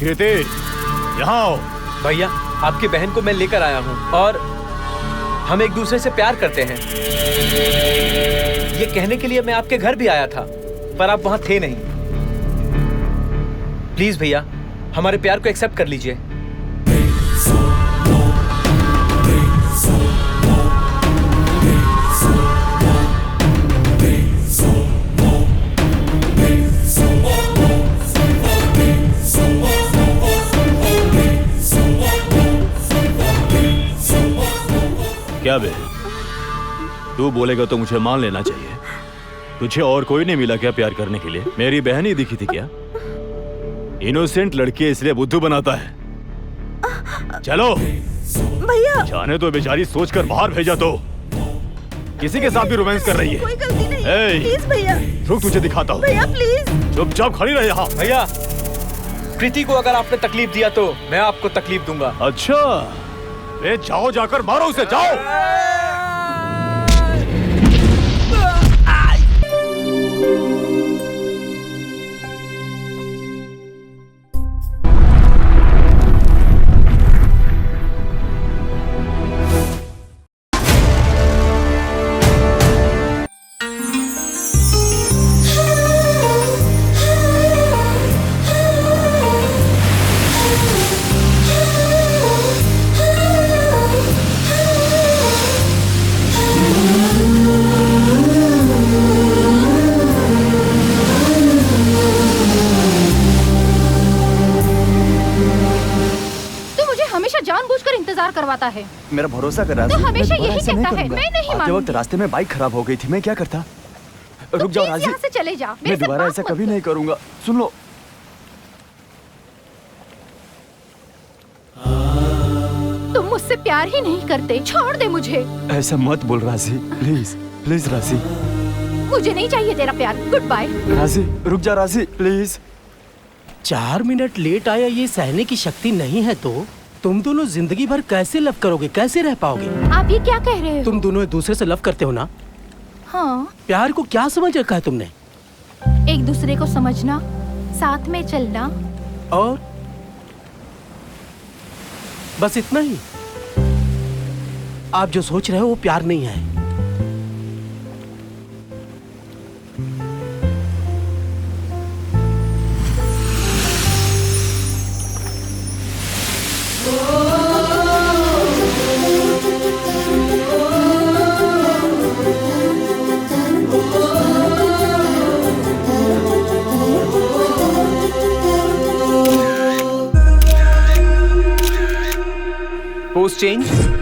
कृति, यहाँ आओ। भैया, आपकी बहन को मैं लेकर आया हूँ और हम एक दूसरे से प्यार करते हैं। ये कहने के लिए मैं आपके घर भी आया था, पर आप वहाँ थे नहीं। प्लीज भैया, हमारे प्यार को एक्सेप्ट कर लीजिए। क्या बे, तू बोलेगा तो मुझे मान लेना चाहिए। तुझे और कोई नहीं मिला क्या प्यार करने के लिए? मेरी बहन ही दिखी थी क्या? इनोसेंट लड़की इसलिए बुद्धू बनाता है। चलो भैया, जाने तो बेचारी सोचकर बाहर भेजा तो किसी के साथ भी रोमांस कर रही है। कोई गलती नहीं है। प्लीज भैया, रुक, तुझे दिखाता हूँ। भैया प्लीज। चुपचाप खड़ी रहे यहाँ। भैया, कृति को अगर आपने तकलीफ दिया तो मैं आपको तकलीफ दूंगा। अच्छा, ले जाओ, जाकर मारो उसे, जाओ। करवाता है। मेरा भरोसा कर रहा तो हमेशा यही कहता है। मैं नहीं मानूंगी। वक्त रास्ते में बाइक खराब हो गई थी, मैं क्या करता? रुक जाओ राजी, यहाँ से चले जा। मैं दोबारा ऐसा कभी नहीं करूंगा। सुन लो, तुम मुझसे प्यार ही नहीं करते, छोड़ दे मुझे। ऐसा मत बोल राजी, प्लीज प्लीज राजी। मुझे नहीं चाहिए तेरा प्यार, गुड बाय। राजी रुक जा राजी, प्लीज। 4 मिनट लेट आया ये सहने की शक्ति नहीं है तो तुम दोनों जिंदगी भर कैसे लव करोगे, कैसे रह पाओगे? आप ये क्या कह रहे हो? तुम दोनों एक दूसरे से लव करते हो ना? हाँ। प्यार को क्या समझ रखा है तुमने? एक दूसरे को समझना, साथ में चलना। और बस इतना ही? आप जो सोच रहे हो वो प्यार नहीं है। Post change.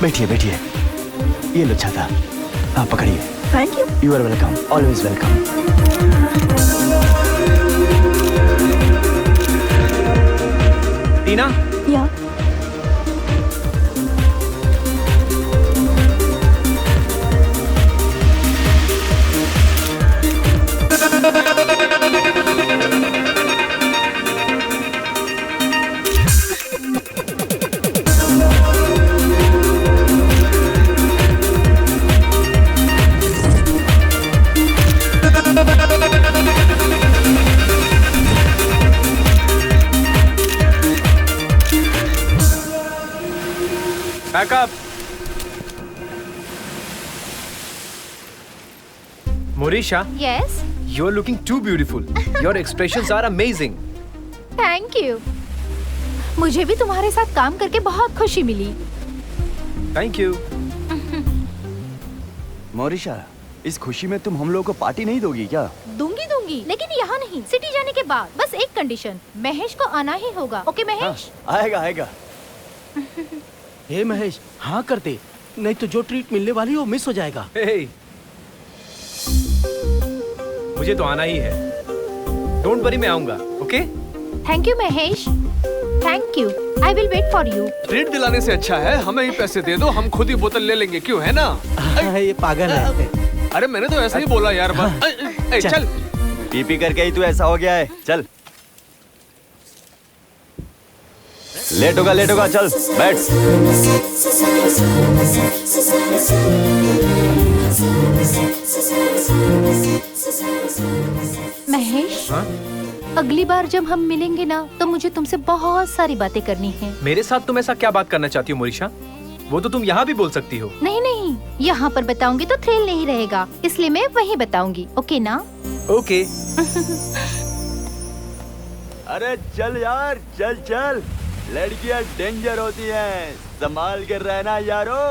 बैठिए बैठिए, ये लो छाता, आप पकड़िए। Thank you. You are welcome, always welcome. Tina. या Back up. Morisha, Yes. you're looking too beautiful. Your expressions are amazing. Thank you. मुझे भी तुम्हारे साथ काम करके बहुत खुशी मिली। Thank you. मोरिशा, इस खुशी में तुम हम लोगों को पार्टी नहीं दोगी क्या? दूंगी, लेकिन यहाँ नहीं, सिटी जाने के बाद। बस एक कंडीशन, महेश को आना ही होगा। ओके महेश? हाँ, आएगा आएगा। हे महेश, हाँ कर दे, नहीं तो जो ट्रीट मिलने वाली है वो मिस हो जाएगा। Hey. मुझे तो आना ही है। डोंट वरी, मैं आऊंगा। Okay? Thank you Mahesh, thank you. I will wait for you. Treat दिलाने से अच्छा है हमें ही पैसे दे दो, हम खुद ही बोतल ले लेंगे, क्यों है ना? ये पागल है। अरे मैंने तो ऐसा ही बोला यार। चल पी पी करके ही तू ऐसा हो गया है। चल लेट होगा, चल बैठ। महेश, अगली बार जब हम मिलेंगे ना तो मुझे तुमसे बहुत सारी बातें करनी है। मेरे साथ तुम ऐसा क्या बात करना चाहती हो मोरिशा? वो तो तुम यहाँ भी बोल सकती हो। नहीं नहीं, यहाँ पर बताऊंगी तो थ्रिल नहीं रहेगा, इसलिए मैं वहीं बताऊंगी। ओके ना? ओके। अरे चल यार, चल। लड़कियां डेंजर होती हैं, संभाल कर रहना यारो।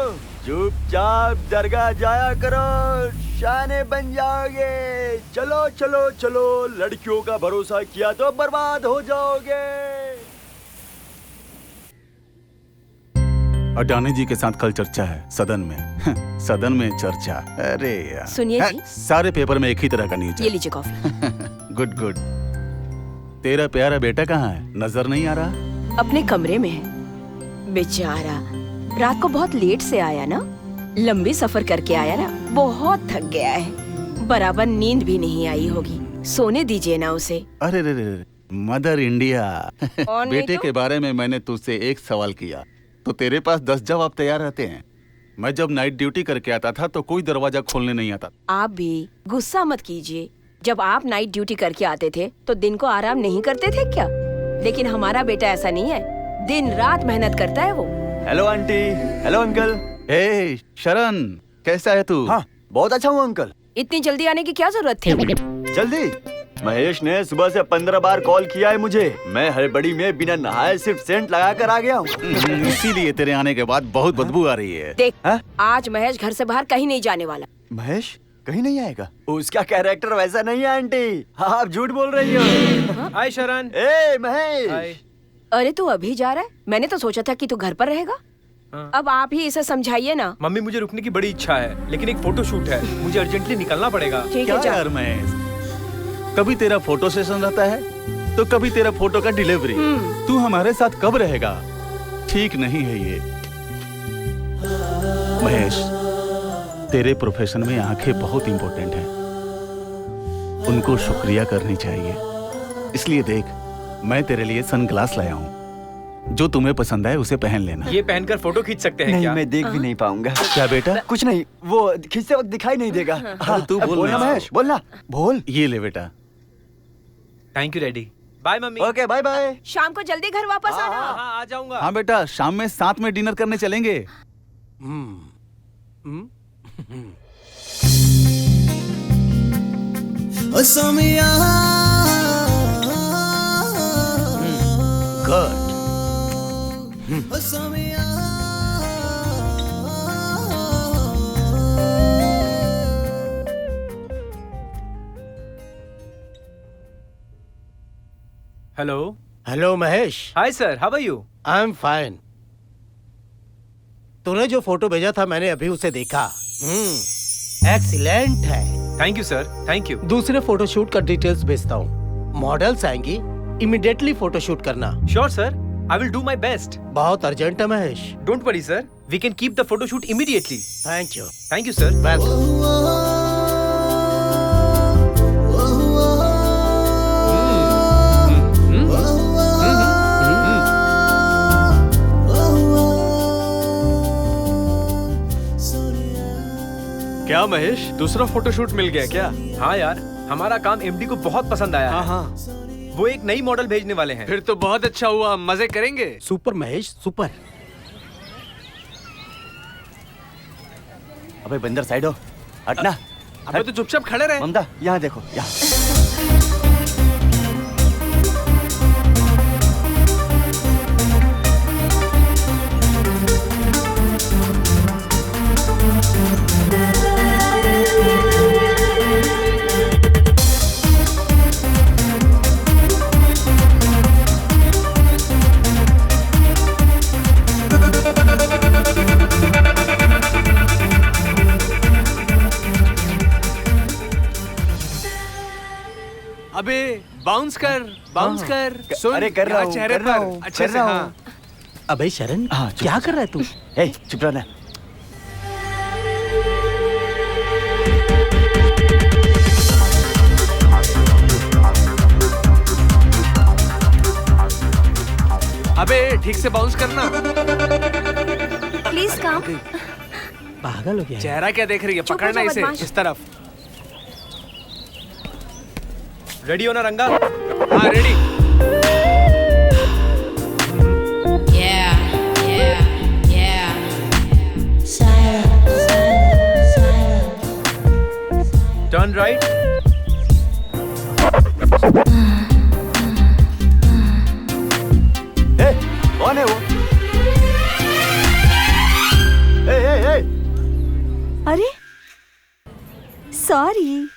चुपचाप दरगाह जाया करो, शाने बन जाओगे। चलो, लड़कियों का भरोसा किया तो बर्बाद हो जाओगे। अडानी जी के साथ कल चर्चा है सदन में। सदन में चर्चा, अरे यार। सुनिए जी। सारे पेपर में एक ही तरह का न्यूज। ये लीजिए कॉफी। गुड। तेरा प्यारा बेटा कहाँ है? नजर नहीं आ रहा। अपने कमरे में है बेचारा। रात को बहुत लेट से आया ना, लंबी सफर करके आया ना, बहुत थक गया है। बराबर नींद भी नहीं आई होगी, सोने दीजिए ना उसे। अरे रे, मदर इंडिया। और नहीं बेटे तो? के बारे में मैंने तुझसे एक सवाल किया तो तेरे पास 10 जवाब तैयार रहते हैं। मैं जब नाइट ड्यूटी करके आता था तो कोई दरवाजा खोलने नहीं आता। आप भी गुस्सा मत कीजिए। जब आप नाइट ड्यूटी करके आते थे तो दिन को आराम नहीं करते थे क्या? लेकिन हमारा बेटा ऐसा नहीं है, दिन रात मेहनत करता है वो। Hello aunty, hello uncle. ए शरण, कैसा है तू? हाँ, बहुत अच्छा हूँ अंकल। इतनी जल्दी आने की क्या जरूरत थी? जल्दी? महेश ने सुबह से 15 बार कॉल किया है मुझे। मैं हड़बड़ी में बिना नहाए सिर्फ सेंट लगा कर आ गया हूँ। इसीलिए तेरे आने के बाद बहुत बदबू आ रही है। देख, हाँ? आज महेश घर से बाहर कहीं नहीं जाने वाला। महेश कहीं नहीं आएगा? उसका कैरेक्टर वैसा नहीं है आंटी, आप झूठ बोल रही हो। हाय शरण। ए महेश। हाय। अरे तू अभी जा रहा है? मैंने तो सोचा था कि तू घर पर रहेगा। हाँ। अब आप ही इसे समझाइए ना। मम्मी, मुझे रुकने की बड़ी इच्छा है, लेकिन एक फोटो शूट है, मुझे अर्जेंटली निकलना पड़ेगा। ठीक क्या है, जा। यार महेश, कभी तेरा फोटो सेशन रहता है तो कभी तेरा फोटो का डिलीवरी। तू हमारे साथ कब रहेगा? ठीक नहीं है ये। महेश, तेरे प्रोफेशन में आंखें बहुत इंपॉर्टेंट हैं, उनको शुक्रिया करनी चाहिए। इसलिए देख, मैं तेरे लिए सनग्लास लाया हूँ, जो तुम्हें पसंद आए उसे पहन लेना। ये पहनकर फोटो खींच सकते हैं नहीं, क्या? मैं देख भी नहीं पाऊंगा। क्या बेटा? कुछ नहीं, वो खींचते वक्त दिखाई नहीं देगा। हाँ, तू बोल बोलना महेश। महेश, बोलना, बोल। ये ले बेटा। Thank you daddy. Bye mummy. Okay, bye bye. शाम को जल्दी घर वापस आना। हाँ, आ जाऊंगा। हाँ बेटा, शाम में साथ में डिनर करने चलेंगे। Good. Hello. Hello Mahesh, hi sir, how are you? I am fine. तूने जो फोटो भेजा था मैंने अभी उसे देखा। एक्सीलेंट है। Thank you sir, thank you. दूसरे फोटोशूट का डिटेल्स भेजता हूँ। मॉडल्स आएंगी, इमीडिएटली फोटोशूट करना। Sure sir, I will do my best. बहुत अर्जेंट है Mahesh. Don't worry sir, we can keep the photo shoot immediately. Thank you. Thank you sir. Welcome. क्या महेश, दूसरा फोटोशूट मिल गया क्या? हाँ यार, हमारा काम एमडी को बहुत पसंद आया है। हाँ। वो एक नई मॉडल भेजने वाले हैं। फिर तो बहुत अच्छा हुआ, हम मजे करेंगे। Super Mahesh, super. अबे बंदर साइड हो, हटना। अबे तो चुपचाप खड़े रहे। ममता, यहाँ देखो, यहाँ। बाउंस कर सुन अरे कर रहा यहाँ हूँ, चेहरे कर रहा पर हूँ, अच्छे कर से रहा हाँ हूँ। अबे शरण, हाँ, चुप, क्या कर रहा है तू? ए चुप रहना। अबे ठीक से बाउंस करना। Please come. पागल हो गया है। चेहरा क्या देख रही है? चुप हो पकड़ना जा, इसे बदमाश। इस तरफ। रेडी हो ना रंगा? हाँ रेडी। Turn right. ए कौन है वो? ए अरे सॉरी।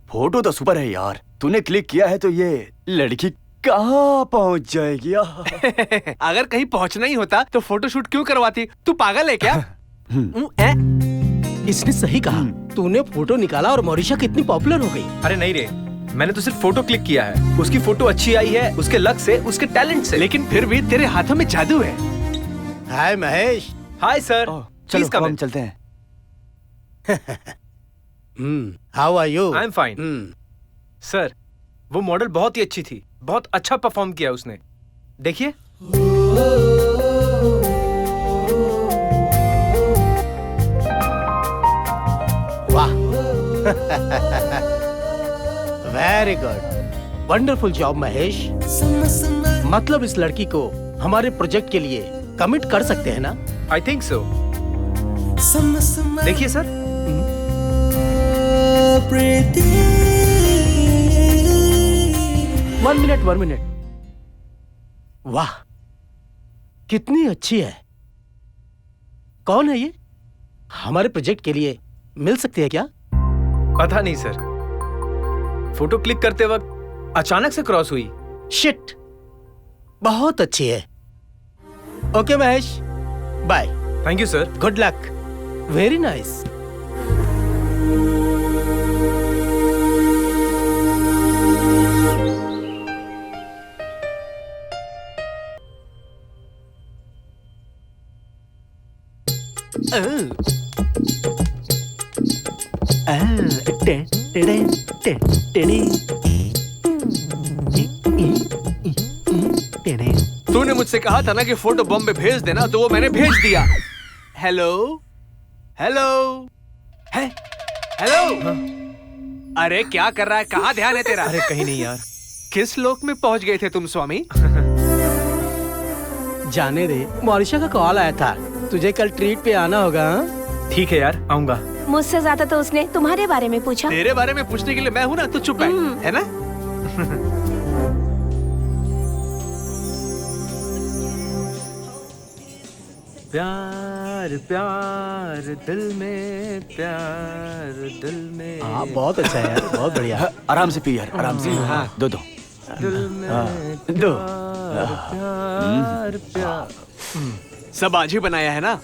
फोटो तो सुपर है यार। तूने क्लिक किया है तो ये लड़की कहाँ पहुँच जाएगी? अगर कहीं पहुंचना ही होता तो फोटोशूट क्यों करवाती? तू पागल है क्या? इसने सही कहा। तूने फोटो निकाला और मोरिशा कितनी पॉपुलर हो गई। अरे नहीं रे, मैंने तो सिर्फ फोटो क्लिक किया है। उसकी फोटो अच्छी आई है उसके लक से, उसके टैलेंट से। लेकिन फिर भी तेरे हाथों में जादू है। हाय महेश। हाय सर, चलो कम हम चलते हैं। How are you? I am fine. Sir, वो मॉडल बहुत ही अच्छी थी, बहुत अच्छा परफॉर्म किया उसने। देखिए। वाह। Very good, wonderful job Mahesh. मतलब इस लड़की को हमारे प्रोजेक्ट के लिए कमिट कर सकते हैं ना? I think so. देखिए सर। One minute. वाह, कितनी अच्छी है। कौन है ये? हमारे प्रोजेक्ट के लिए मिल सकती है क्या? पता नहीं सर, फोटो क्लिक करते वक्त अचानक से क्रॉस हुई। शिट, बहुत अच्छी है। Okay Mahesh, bye. Thank you sir. Good luck. Very nice. तूने मुझसे कहा था ना कि फोटो बॉम्बे भेज देना, तो वो मैंने भेज दिया। हेलो हेलो है हेलो। अरे क्या कर रहा है? कहाँ ध्यान है तेरा? अरे कहीं नहीं यार। किस लोक में पहुंच गए थे तुम स्वामी? जाने दे, मोरिशा का कॉल आया था, तुझे कल ट्रीट पे आना होगा। ठीक है यार, आऊंगा। मुझसे ज्यादा तो उसने तुम्हारे बारे में पूछा। तेरे बारे में पूछने के लिए मैं हूं ना, तू चुप बैठ, है ना? प्यार प्यार दिल में, प्यार दिल में। हाँ, बहुत अच्छा है यार, बहुत बढ़िया। आराम से पी यार, आराम से। हाँ। दो दिल में दो। प्यार प्यार। सब आज ही बनाया है ना?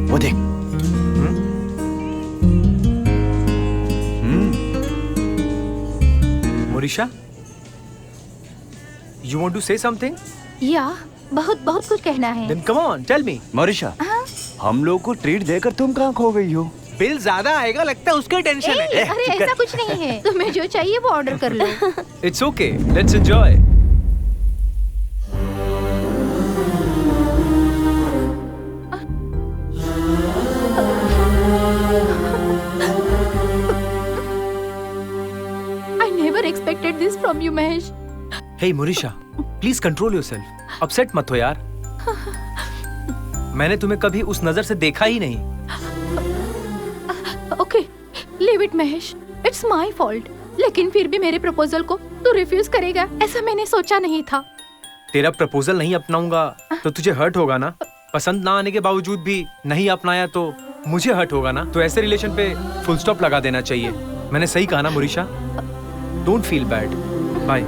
वो देख। मोरिशा, you want to say something? या बहुत बहुत कुछ कहना है। Then come on, tell me. मोरिशा, हम लोग को ट्रीट देकर तुम कहाँ खो गई हो? बिल ज्यादा आएगा लगता है, उसकी टेंशन है। अरे ऐसा कुछ नहीं है, तुम्हें जो चाहिए वो ऑर्डर कर लो। It's okay, let's enjoy. I never expected this from you, Mahesh. Hey Morisha, please control yourself. Upset मत हो यार। मैंने तुम्हें कभी उस नजर से देखा ही नहीं। Okay, leave it Mahesh, it's my fault. लेकिन फिर भी मेरे प्रपोजल को तू रिफ्यूज करेगा, ऐसा मैंने सोचा नहीं था। तेरा प्रपोजल नहीं अपनाऊंगा तो तुझे हर्ट होगा ना। पसंद ना आने के बावजूद भी नहीं अपनाया तो मुझे हर्ट होगा ना। तो ऐसे रिलेशन पे फुल स्टॉप लगा देना चाहिए। मैंने सही कहा ना Morisha? Don't feel bad. Bye.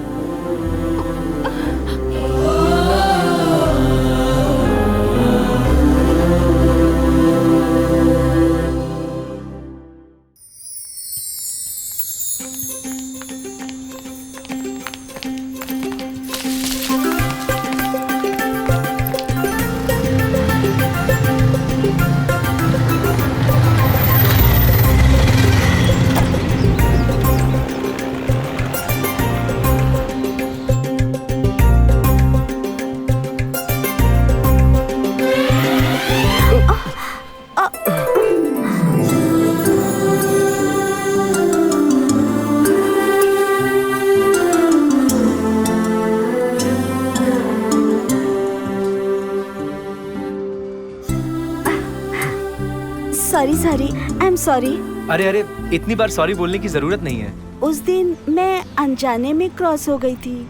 Sorry, I am sorry. अरे अरे, इतनी बार सॉरी बोलने की जरूरत नहीं है। उस दिन मैं अनजाने में क्रॉस हो गई थी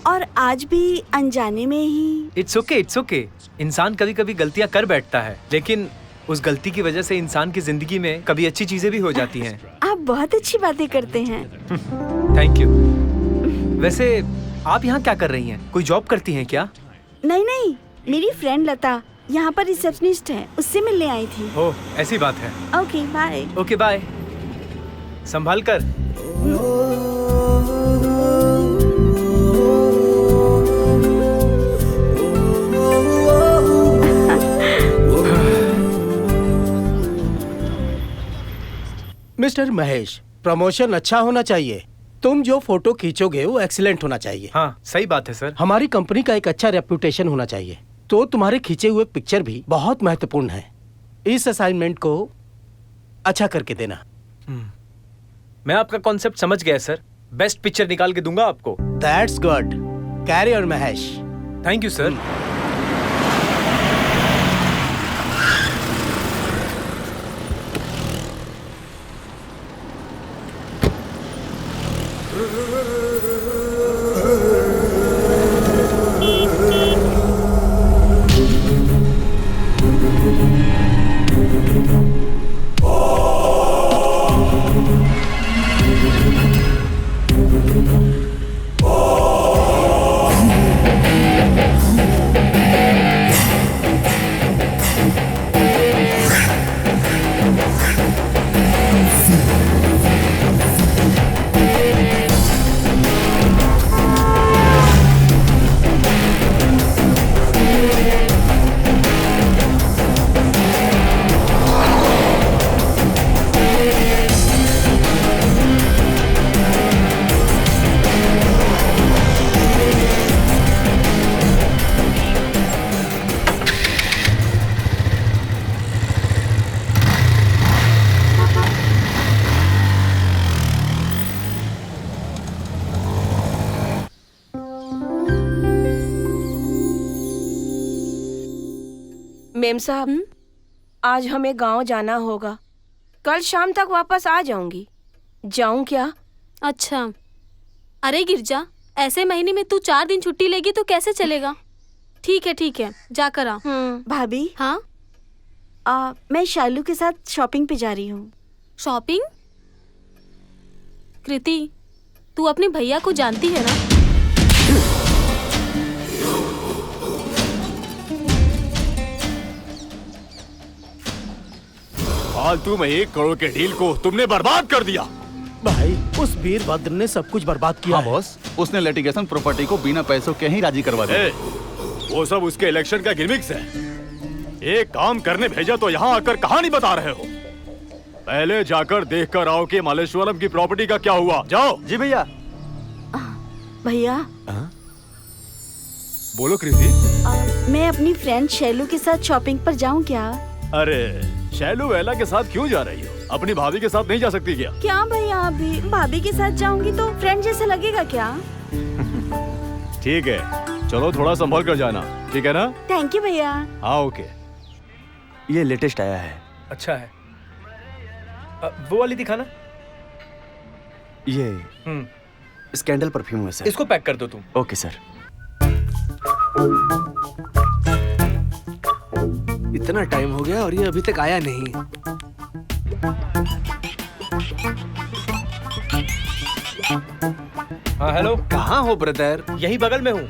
और आज भी अनजाने में ही। It's okay, it's okay. इंसान कभी कभी गलतियां कर बैठता है, लेकिन उस गलती की वजह से इंसान की जिंदगी में कभी अच्छी चीजें भी हो जाती हैं। आप बहुत अच्छी बातें करते हैं। Thank you. वैसे आप यहाँ क्या कर रही हैं? कोई जॉब करती हैं क्या? नहीं, मेरी फ्रेंड लता यहाँ पर रिसेप्शनिस्ट है, उससे मिलने आई थी। ओह, ऐसी बात है। Okay bye. Okay bye. संभाल कर। मिस्टर महेश, प्रमोशन अच्छा होना चाहिए। तुम जो फोटो खींचोगे वो एक्सीलेंट होना चाहिए। हाँ, सही बात है सर। हमारी कंपनी का एक अच्छा रेपुटेशन होना चाहिए, तो तुम्हारे खींचे हुए पिक्चर भी बहुत महत्वपूर्ण है। इस असाइनमेंट को अच्छा करके देना। मैं आपका कॉन्सेप्ट समझ गया सर। बेस्ट पिक्चर निकाल के दूंगा आपको। That's good. Carry on Mahesh. Thank you sir. Ma'am साहब, आज हमें गांव जाना होगा। कल शाम तक वापस आ जाऊंगी। जाऊं क्या? अच्छा। अरे गिरजा, ऐसे महीने में तू 4 दिन छुट्टी लेगी तो कैसे चलेगा? ठीक है, जाकर आ। भाभी। हाँ? मैं शालू के साथ शॉपिंग पे जा रही हूँ। शॉपिंग? कृति, तू अपने भैया को जानती है ना? फालतू में 1 करोड़ के डील को तुमने बर्बाद कर दिया। भाई, उस वीरभद्र ने सब कुछ बर्बाद किया। हाँ बॉस, उसने लिटिगेशन प्रॉपर्टी को बिना पैसों के ही राजी करवा दिया। वो सब उसके इलेक्शन का गिमिक्स है। एक काम करने भेजा तो यहाँ आकर कहानी बता रहे हो। पहले जाकर देख कर आओ कि मल्लेश्वरम की प्रॉपर्टी का क्या हुआ। जाओ। जी भैया। भैया, बोलो कृति। मैं अपनी फ्रेंड शैलू के साथ शॉपिंग पर जाऊं क्या? अरे शैलू वेला के साथ क्यों जा रही हो? अपनी भाभी के साथ नहीं जा सकती क्या? क्या भैया, अभी भाभी के साथ जाऊंगी तो फ्रेंड जैसा लगेगा क्या? ठीक है, चलो थोड़ा संभल कर जाना, ठीक है ना? थैंक यू भैया। हाँ ओके। ये लेटेस्ट आया है। अच्छा है। वो वाली दिखाना। ये स्कैंडल परफ्यूम है सर। इसको पैक कर दो तुम। Okay sir. इतना टाइम हो गया और ये अभी तक आया नहीं। हाँ हेलो। कहाँ हो ब्रदर? यही बगल में हूँ।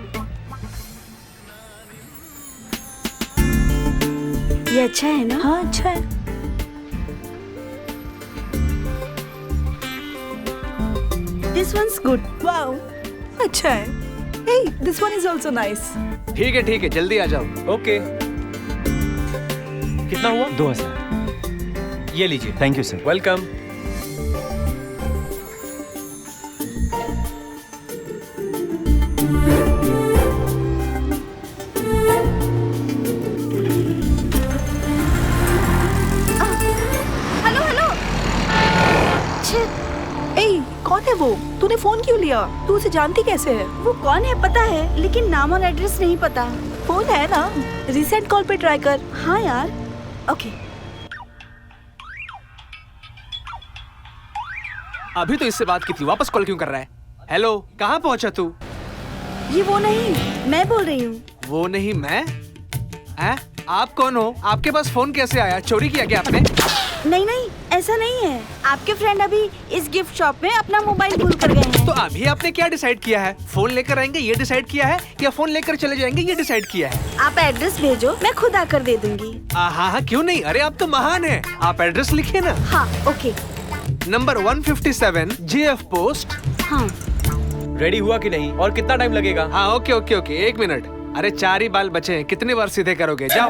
ये अच्छा है ना? हाँ अच्छा है। This once good. वाओ अच्छा है। Hey this one is also nice. ठीक है जल्दी आ जाओ। ओके। कितना हुआ? 2000। ये लीजिए। Thank you sir. Welcome. Hello hello. ए कौन है वो? तूने फोन क्यों लिया? तू उसे जानती कैसे है? वो कौन है पता है, लेकिन नाम और एड्रेस नहीं पता। फोन है ना, रिसेंट कॉल पे ट्राई कर। हाँ यार। ओके। अभी तो इससे बात की थी, वापस कॉल क्यों कर रहा है? हेलो, कहाँ पहुँचा तू? ये वो नहीं, मैं बोल रही हूँ। वो नहीं मैं? आप कौन हो? आपके पास फोन कैसे आया? चोरी किया क्या आपने? नहीं नहीं, ऐसा नहीं है। आपके फ्रेंड अभी इस गिफ्ट शॉप में अपना मोबाइल भूल कर गए हैं। तो अभी आपने क्या डिसाइड किया है? फोन लेकर आएंगे ये डिसाइड किया है या फोन लेकर चले जाएंगे ये डिसाइड किया है? आप एड्रेस भेजो, मैं खुद आकर दे दूंगी। हाँ क्यों नहीं, अरे आप तो महान हैं। आप एड्रेस लिखिए ना। हाँ ओके। Number 157 JF post. हाँ रेडी हुआ कि नहीं और कितना टाइम लगेगा? हाँ ओके 1 मिनट। अरे 4 ही बाल बचे हैं, कितने बार सीधे करोगे? जाओ।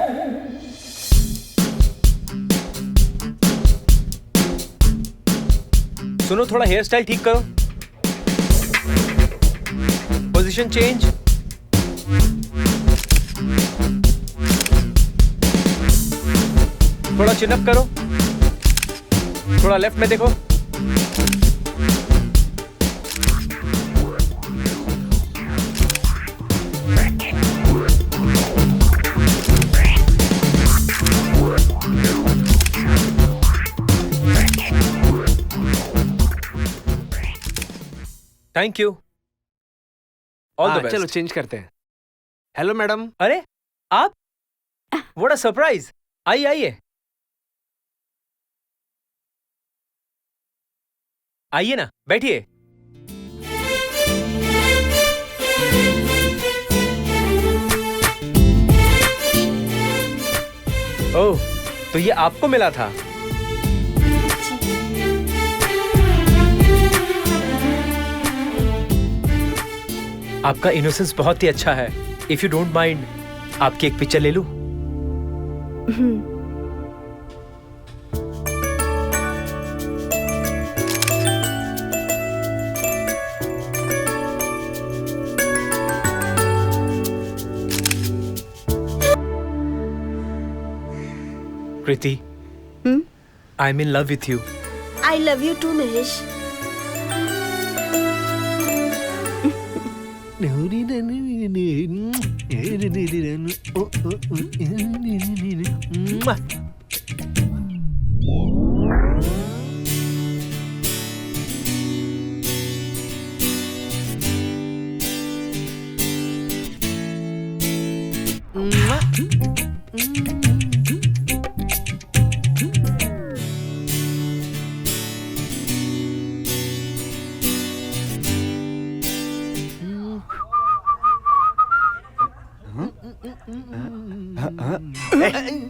सुनो, थोड़ा हेयर स्टाइल ठीक करो। Position change. थोड़ा चिन अप करो। थोड़ा लेफ्ट में देखो। Thank you. All the best. चलो चेंज करते हैं। Hello madam. अरे आप, व्हाट अ सरप्राइज। आइए आइए ना, बैठिए। ओह, तो ये आपको मिला था? आपका इनोसेंस बहुत ही अच्छा है। इफ यू डोंट माइंड, आपकी एक पिक्चर ले लूं? Kriti, I am in love with you. I love you too Mahesh.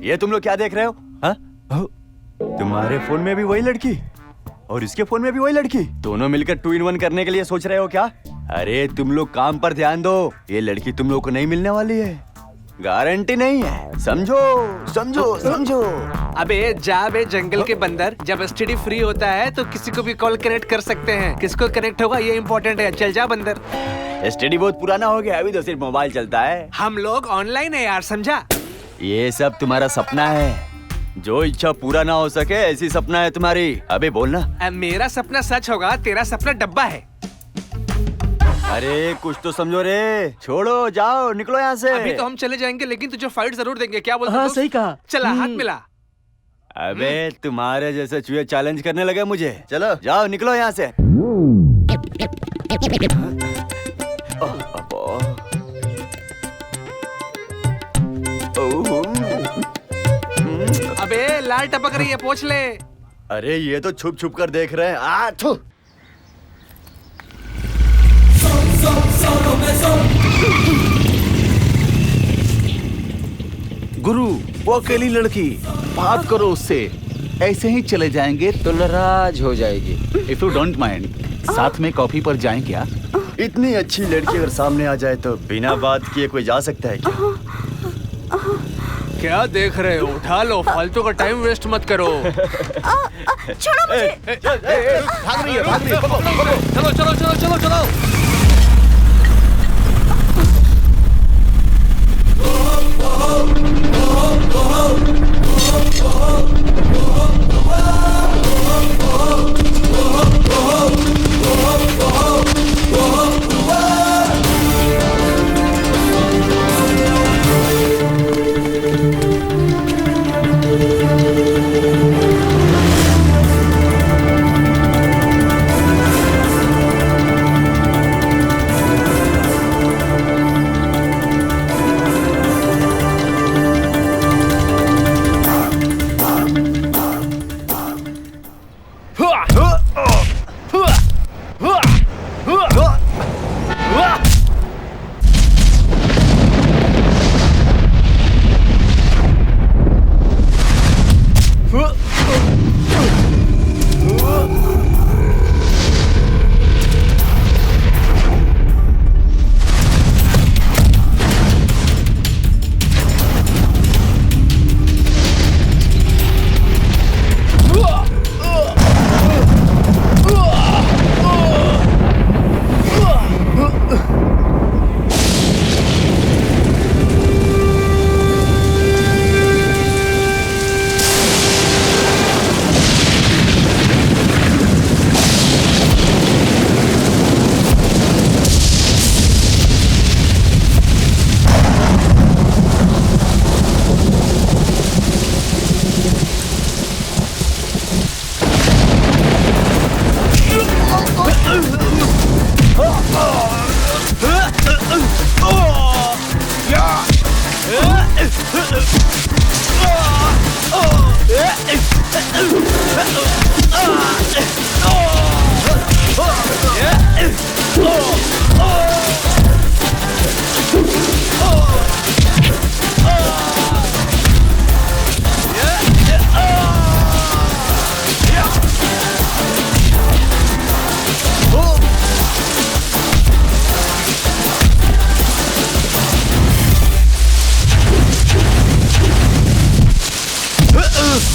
ये तुम लोग क्या देख रहे हो? हाँ? तुम्हारे फोन में भी वही लड़की और इसके फोन में भी वही लड़की, दोनों मिलकर 2 in 1 करने के लिए सोच रहे हो क्या? अरे तुम लोग काम पर ध्यान दो, ये लड़की तुम लोग को नहीं मिलने वाली है, गारंटी नहीं है। समझो समझो समझो। अबे जा बे जंगल के बंदर, जब एसटीडी फ्री होता है तो किसी को भी कॉल कनेक्ट कर सकते हैं। किसको कनेक्ट होगा ये इम्पोर्टेंट है। चल जा बंदर। एसटीडी बहुत पुराना हो गया, अभी तो सिर्फ मोबाइल चलता है। हम लोग ऑनलाइन है यार, समझा? ये सब तुम्हारा सपना है, जो इच्छा पूरा ना हो सके ऐसी सपना है तुम्हारी। अबे बोलना। मेरा सपना सच होगा, तेरा सपना डब्बा है। अरे कुछ तो समझो रे, छोड़ो, जाओ, निकलो यहाँ से। अभी तो हम चले जाएंगे, लेकिन तुझे फाइट जरूर देंगे। क्या बोलते हाँ दोस्त? सही कहा। चला, हाथ मिला। अबे तुम्हारे जैसे चूहे चैलेंज करने लगे मुझे। चलो जाओ, निकलो यहाँ से। अबे लाल टपक रही है, पोंछ ले। अरे ये तो छुप छुप कर देख रहे हैं। आ थू। गुरु, वो अकेली लड़की, बात करो उससे। ऐसे ही चले जाएंगे तो नाराज हो जाएगी। इफ यू डोंट माइंड, साथ में कॉफी पर जाएं क्या? इतनी अच्छी लड़की अगर सामने आ जाए तो बिना बात किए कोई जा सकता है क्या? क्या देख रहे हो? उठा लो, फालतू का टाइम वेस्ट मत करो। छोड़ो मुझे। भाग रही है, चलो चलो चलो चलो चलो।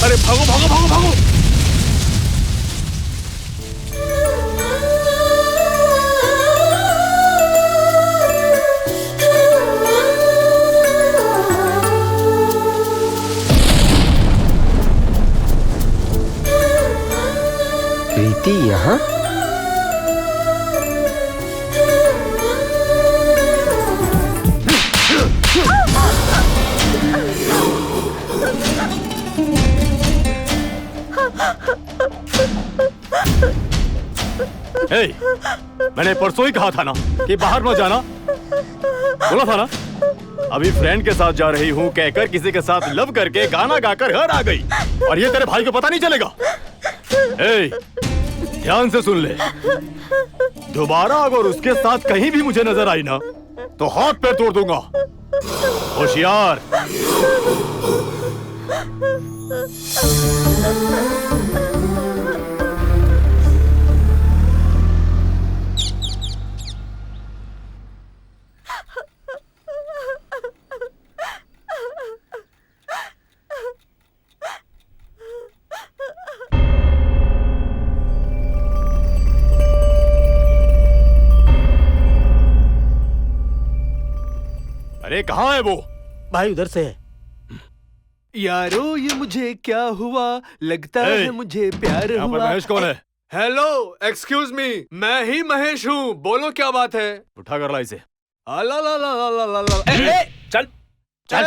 अरे भागो भागो भागो भागो। प्रीति यहाँ? Hey, मैंने परसों ही कहा था ना कि बाहर मत जाना। बोला था ना। अभी फ्रेंड के साथ जा रही हूँ कहकर किसी के साथ लव करके गाना गाकर घर आ गई, और ये तेरे भाई को पता नहीं चलेगा। hey, ध्यान से सुन ले, दोबारा अगर उसके साथ कहीं भी मुझे नजर आई ना तो हाथ पैर तोड़ दूंगा। होशियार। अरे कहाँ है वो? भाई उधर से है। यारो ये मुझे क्या हुआ, लगता है मुझे प्यार यहाँ पर हुआ। महेश कौन है? हेलो, एक्सक्यूज मी, मैं ही महेश हूँ। बोलो क्या बात है? उठा कर ला इसे। अला ला ला ला ला ला ला। चल चल।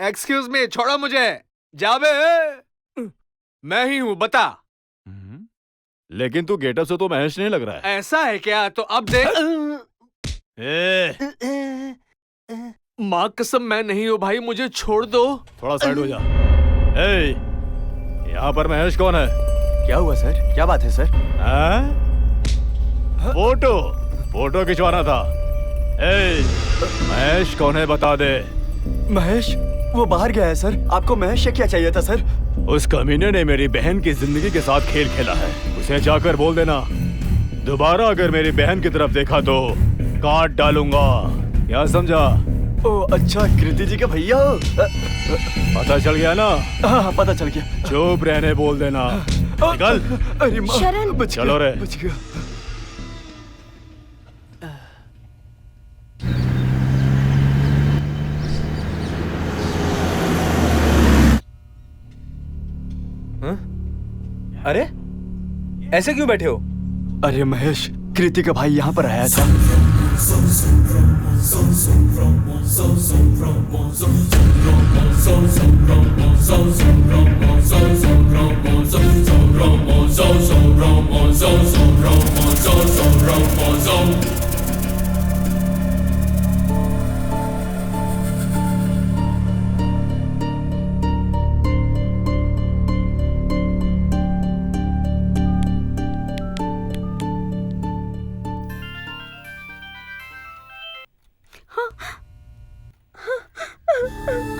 एक्सक्यूज मी, छोड़ो मुझे। जाबे, मैं ही हूँ, बता। लेकिन तू गेटअप से तो महेश नहीं लग रहा है। ऐसा है क्या? तो अब देख। माँ कसम मैं नहीं हूँ भाई, मुझे छोड़ दो। थोड़ा साइड हो जा। यहाँ पर महेश कौन है? क्या हुआ सर? क्या बात है सर? फोटो खिंचवाना था। महेश कौन है बता दे। महेश वो बाहर गया है सर। आपको महेश से क्या चाहिए था सर? उस कमीने ने मेरी बहन की जिंदगी के साथ खेल खेला है। उसे जाकर बोल देना, दोबारा अगर मेरी बहन की तरफ देखा तो काट डालूंगा। क्या समझा? ओ अच्छा, कृति जी के भैया। पता चल गया ना? हाँ पता चल गया। चुप रहने बोल देना। निकल। अरे माँ, शरण। चलो रे। बच गया। अरे ऐसे क्यों बैठे हो? अरे महेश, कृति का भाई यहाँ पर आया था।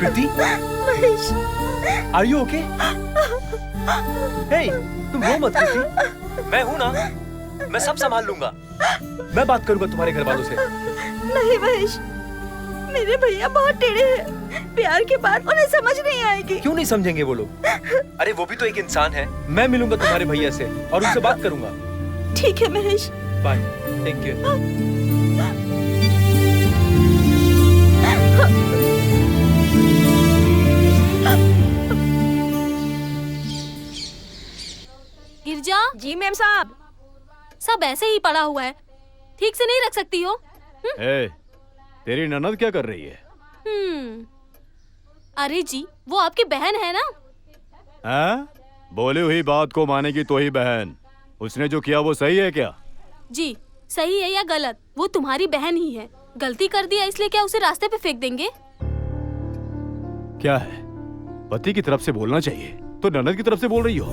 कृति, आर यू ओके? हे, तुम रो मत कृति, मैं हूं ना, मैं सब संभाल लूंगा। मैं बात करूंगा तुम्हारे घर वालों से। नहीं महेश, मेरे भैया बहुत टेढ़े हैं। प्यार के बाद उन्हें समझ नहीं आएगी। क्यों नहीं समझेंगे वो लोग? अरे वो भी तो एक इंसान है। मैं मिलूंगा तुम्हारे भैया से और उनसे बात करूंगा। ठीक है Mahesh. Bye, take care. Girja ji ma'am साहब। सब ऐसे ही पड़ा हुआ है, ठीक से नहीं रख सकती हो? तेरी ननद क्या कर रही है? अरे जी, वो आपकी बहन है ना? हाँ? बोली हुई बात को मानेगी तो ही बहन। उसने जो किया वो सही है क्या? जी सही है या गलत, वो तुम्हारी बहन ही है। गलती कर दिया इसलिए क्या उसे रास्ते पे फेंक देंगे? क्या है, पति की तरफ से बोलना चाहिए तो ननद की तरफ से बोल रही हो?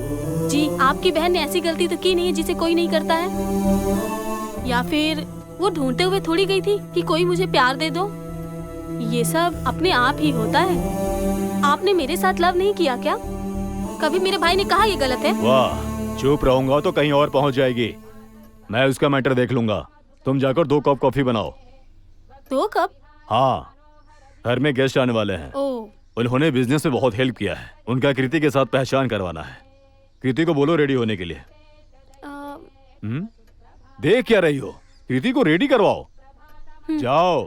जी आपकी बहन ने ऐसी गलती तो की नहीं है जिसे कोई नहीं करता है। या फिर वो ढूंढते हुए थोड़ी गई थी कि कोई मुझे प्यार दे दो। ये सब अपने आप ही होता है। आपने मेरे साथ लव नहीं किया क्या? कभी मेरे भाई ने कहा ये गलत है? वाह, चुप रहूंगा तो कहीं और पहुंच जाएगी। मैं उसका मैटर देख लूंगा। तुम जाकर 2 कप कॉफी बनाओ। 2 कप? हाँ, घर में गेस्ट आने वाले हैं। ओह, उन्होंने बिजनेस में बहुत हेल्प किया है। उनका कृति के साथ पहचान करवाना है। कृति को बोलो रेडी होने के लिए। देख क्या रही हो, कृति को रेडी करवाओ। जाओ।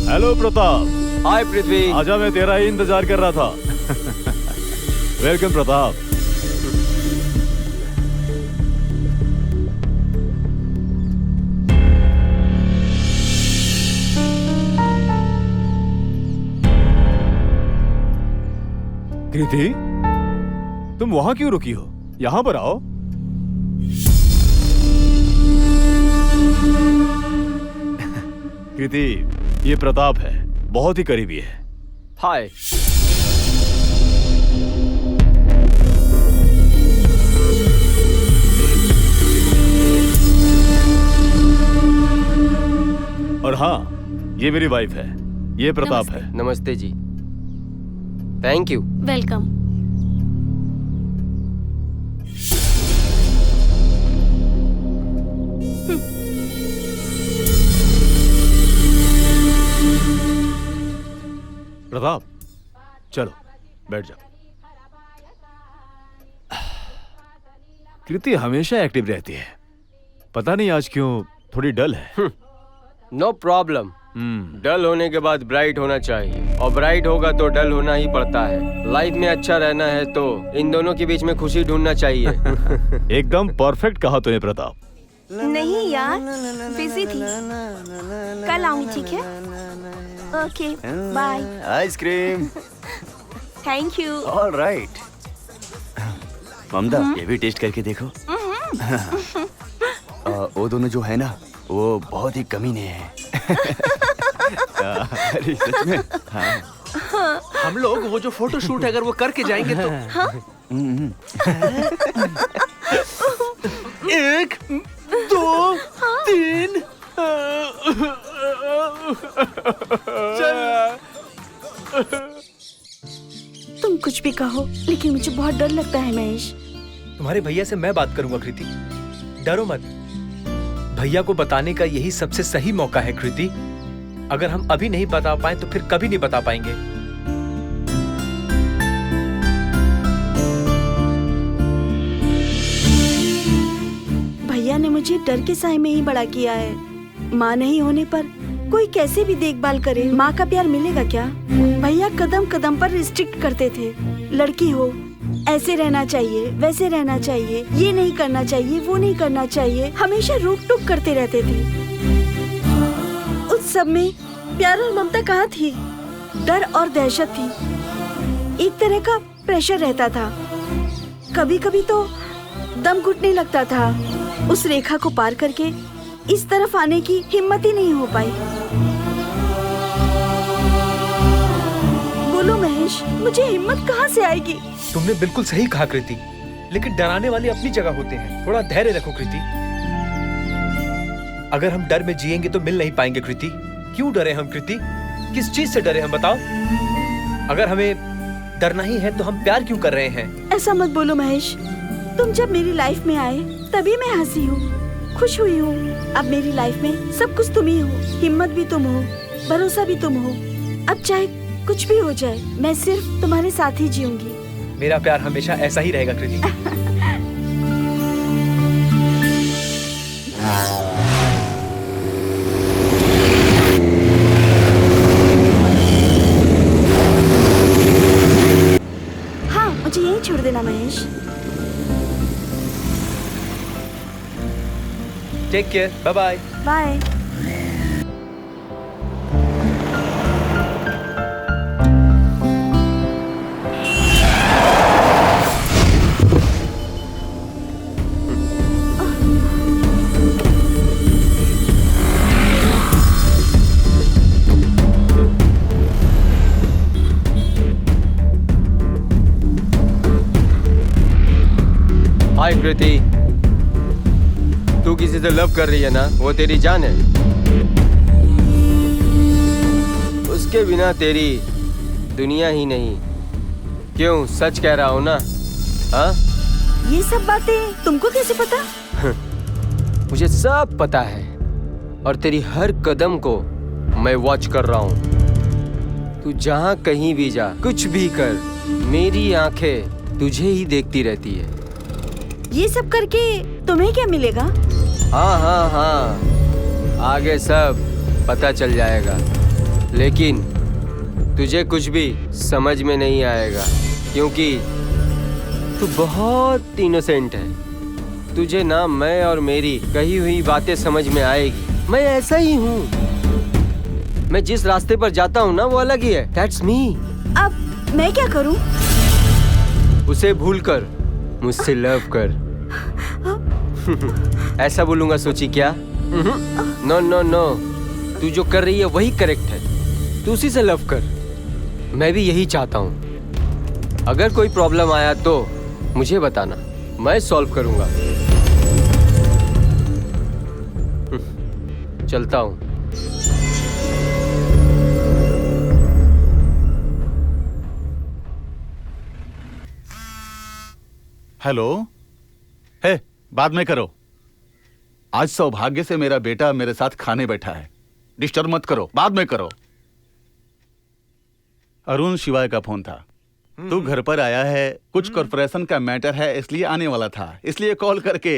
हेलो प्रताप। हाय पृथ्वी। आजा, मैं तेरा ही इंतजार कर रहा था। वेलकम प्रताप। कृति, तुम वहां क्यों रुकी हो? यहां पर आओ। कृति, ये प्रताप है, बहुत ही करीबी है। हाय। और हाँ, ये मेरी वाइफ है, ये प्रताप है। नमस्ते जी। Thank you. वेलकम। प्रताप, चलो बैठ जाओ। कृति हमेशा एक्टिव रहती है, पता नहीं आज क्यों थोड़ी डल है। नो प्रॉब्लम, डल होने के बाद ब्राइट होना चाहिए, और ब्राइट होगा तो डल होना ही पड़ता है। लाइफ में अच्छा रहना है तो इन दोनों के बीच में खुशी ढूंढना चाहिए। एकदम परफेक्ट कहा तूने प्रताप। नहीं यार, बिजी थी। कल आऊंगी, ठीक है? Okay, bye. Ice cream. Thank you. All right. Mamta, ये भी टेस्ट करके देखो। वो दोनों जो है ना, वो बहुत ही कमीने हैं। अरे सच में। हाँ। हम लोग वो जो फोटो शूट अगर वो करके जाएंगे तो एक, दो, तीन। तुम कुछ भी कहो, लेकिन मुझे बहुत डर लगता है महेश। तुम्हारे भैया से मैं बात करूंगा कृति, डरो मत। भैया को बताने का यही सबसे सही मौका है कृति। अगर हम अभी नहीं बता पाए तो फिर कभी नहीं बता पाएंगे। भैया ने मुझे डर के साए में ही बड़ा किया है। माँ नहीं होने पर कोई कैसे भी देखभाल करे, माँ का प्यार मिलेगा क्या? भैया कदम कदम पर रिस्ट्रिक्ट करते थे। लड़की हो, ऐसे रहना चाहिए, वैसे रहना चाहिए, ये नहीं करना चाहिए, वो नहीं करना चाहिए, हमेशा रोक टोक करते रहते थे। उस सब में प्यार और ममता कहाँ थी? डर और दहशत थी। एक तरह का प्रेशर रहता था। कभी कभी तो दम घुटने लगता था। उस रेखा को पार करके इस तरफ आने की हिम्मत ही नहीं हो पाई। बोलो महेश, मुझे हिम्मत कहाँ से आएगी? तुमने बिल्कुल सही कहा कृति, लेकिन डराने वाले अपनी जगह होते हैं। थोड़ा धैर्य रखो कृति। अगर हम डर में जिएंगे तो मिल नहीं पाएंगे कृति। क्यों डरे हम कृति? किस चीज से डरे हम, बताओ? अगर हमें डरना ही है तो हम प्यार क्यों कर रहे हैं? ऐसा मत बोलो महेश। तुम जब मेरी लाइफ में आए तभी मैं हंसी हूँ, खुश हुई हूँ। अब मेरी लाइफ में सब कुछ तुम ही हो। हिम्मत भी तुम हो, भरोसा भी तुम हो। अब चाहे कुछ भी हो जाए, मैं सिर्फ तुम्हारे साथ ही जीऊंगी। मेरा प्यार हमेशा ऐसा ही रहेगा कृति। हाँ, मुझे यहीं छोड़ देना Mahesh. Take care, bye bye. Bye. Hi Kriti, तू किसी से लव कर रही है ना? वो तेरी जान है। उसके बिना तेरी दुनिया ही नहीं। क्यों, सच कह रहा हूँ ना? हाँ? ये सब बातें तुमको कैसे पता? मुझे सब पता है, और तेरी हर कदम को मैं वॉच कर रहा हूँ। तू जहाँ कहीं भी जा, कुछ भी कर, मेरी आंखें तुझे ही देखती रहती है। ये सब करके तुम्हें क्या मिलेगा? हाँ हाँ हाँ, आगे सब पता चल जाएगा, लेकिन तुझे कुछ भी समझ में नहीं आएगा, क्योंकि तू बहुत इनोसेंट है। तुझे ना मैं और मेरी कही हुई बातें समझ में आएगी। मैं ऐसा ही हूँ। मैं जिस रास्ते पर जाता हूँ ना, वो अलग ही है। That's me। अब मैं क्या करूँ? उसे भूलकर मुझसे लव कर। ऐसा बोलूंगा सोची क्या? नो नो नो, तू जो कर रही है वही करेक्ट है। तू उसी से लव कर। मैं भी यही चाहता हूँ। अगर कोई प्रॉब्लम आया तो मुझे बताना, मैं सॉल्व करूंगा। चलता हूँ। हेलो। हे, बाद में करो। आज सौभाग्य से मेरा बेटा मेरे साथ खाने बैठा है। डिस्टर्ब मत करो, बाद में करो। अरुण शिवाय का फोन था। तू घर पर आया है, कुछ कॉर्पोरेशन का मैटर है, इसलिए आने वाला था। इसलिए कॉल करके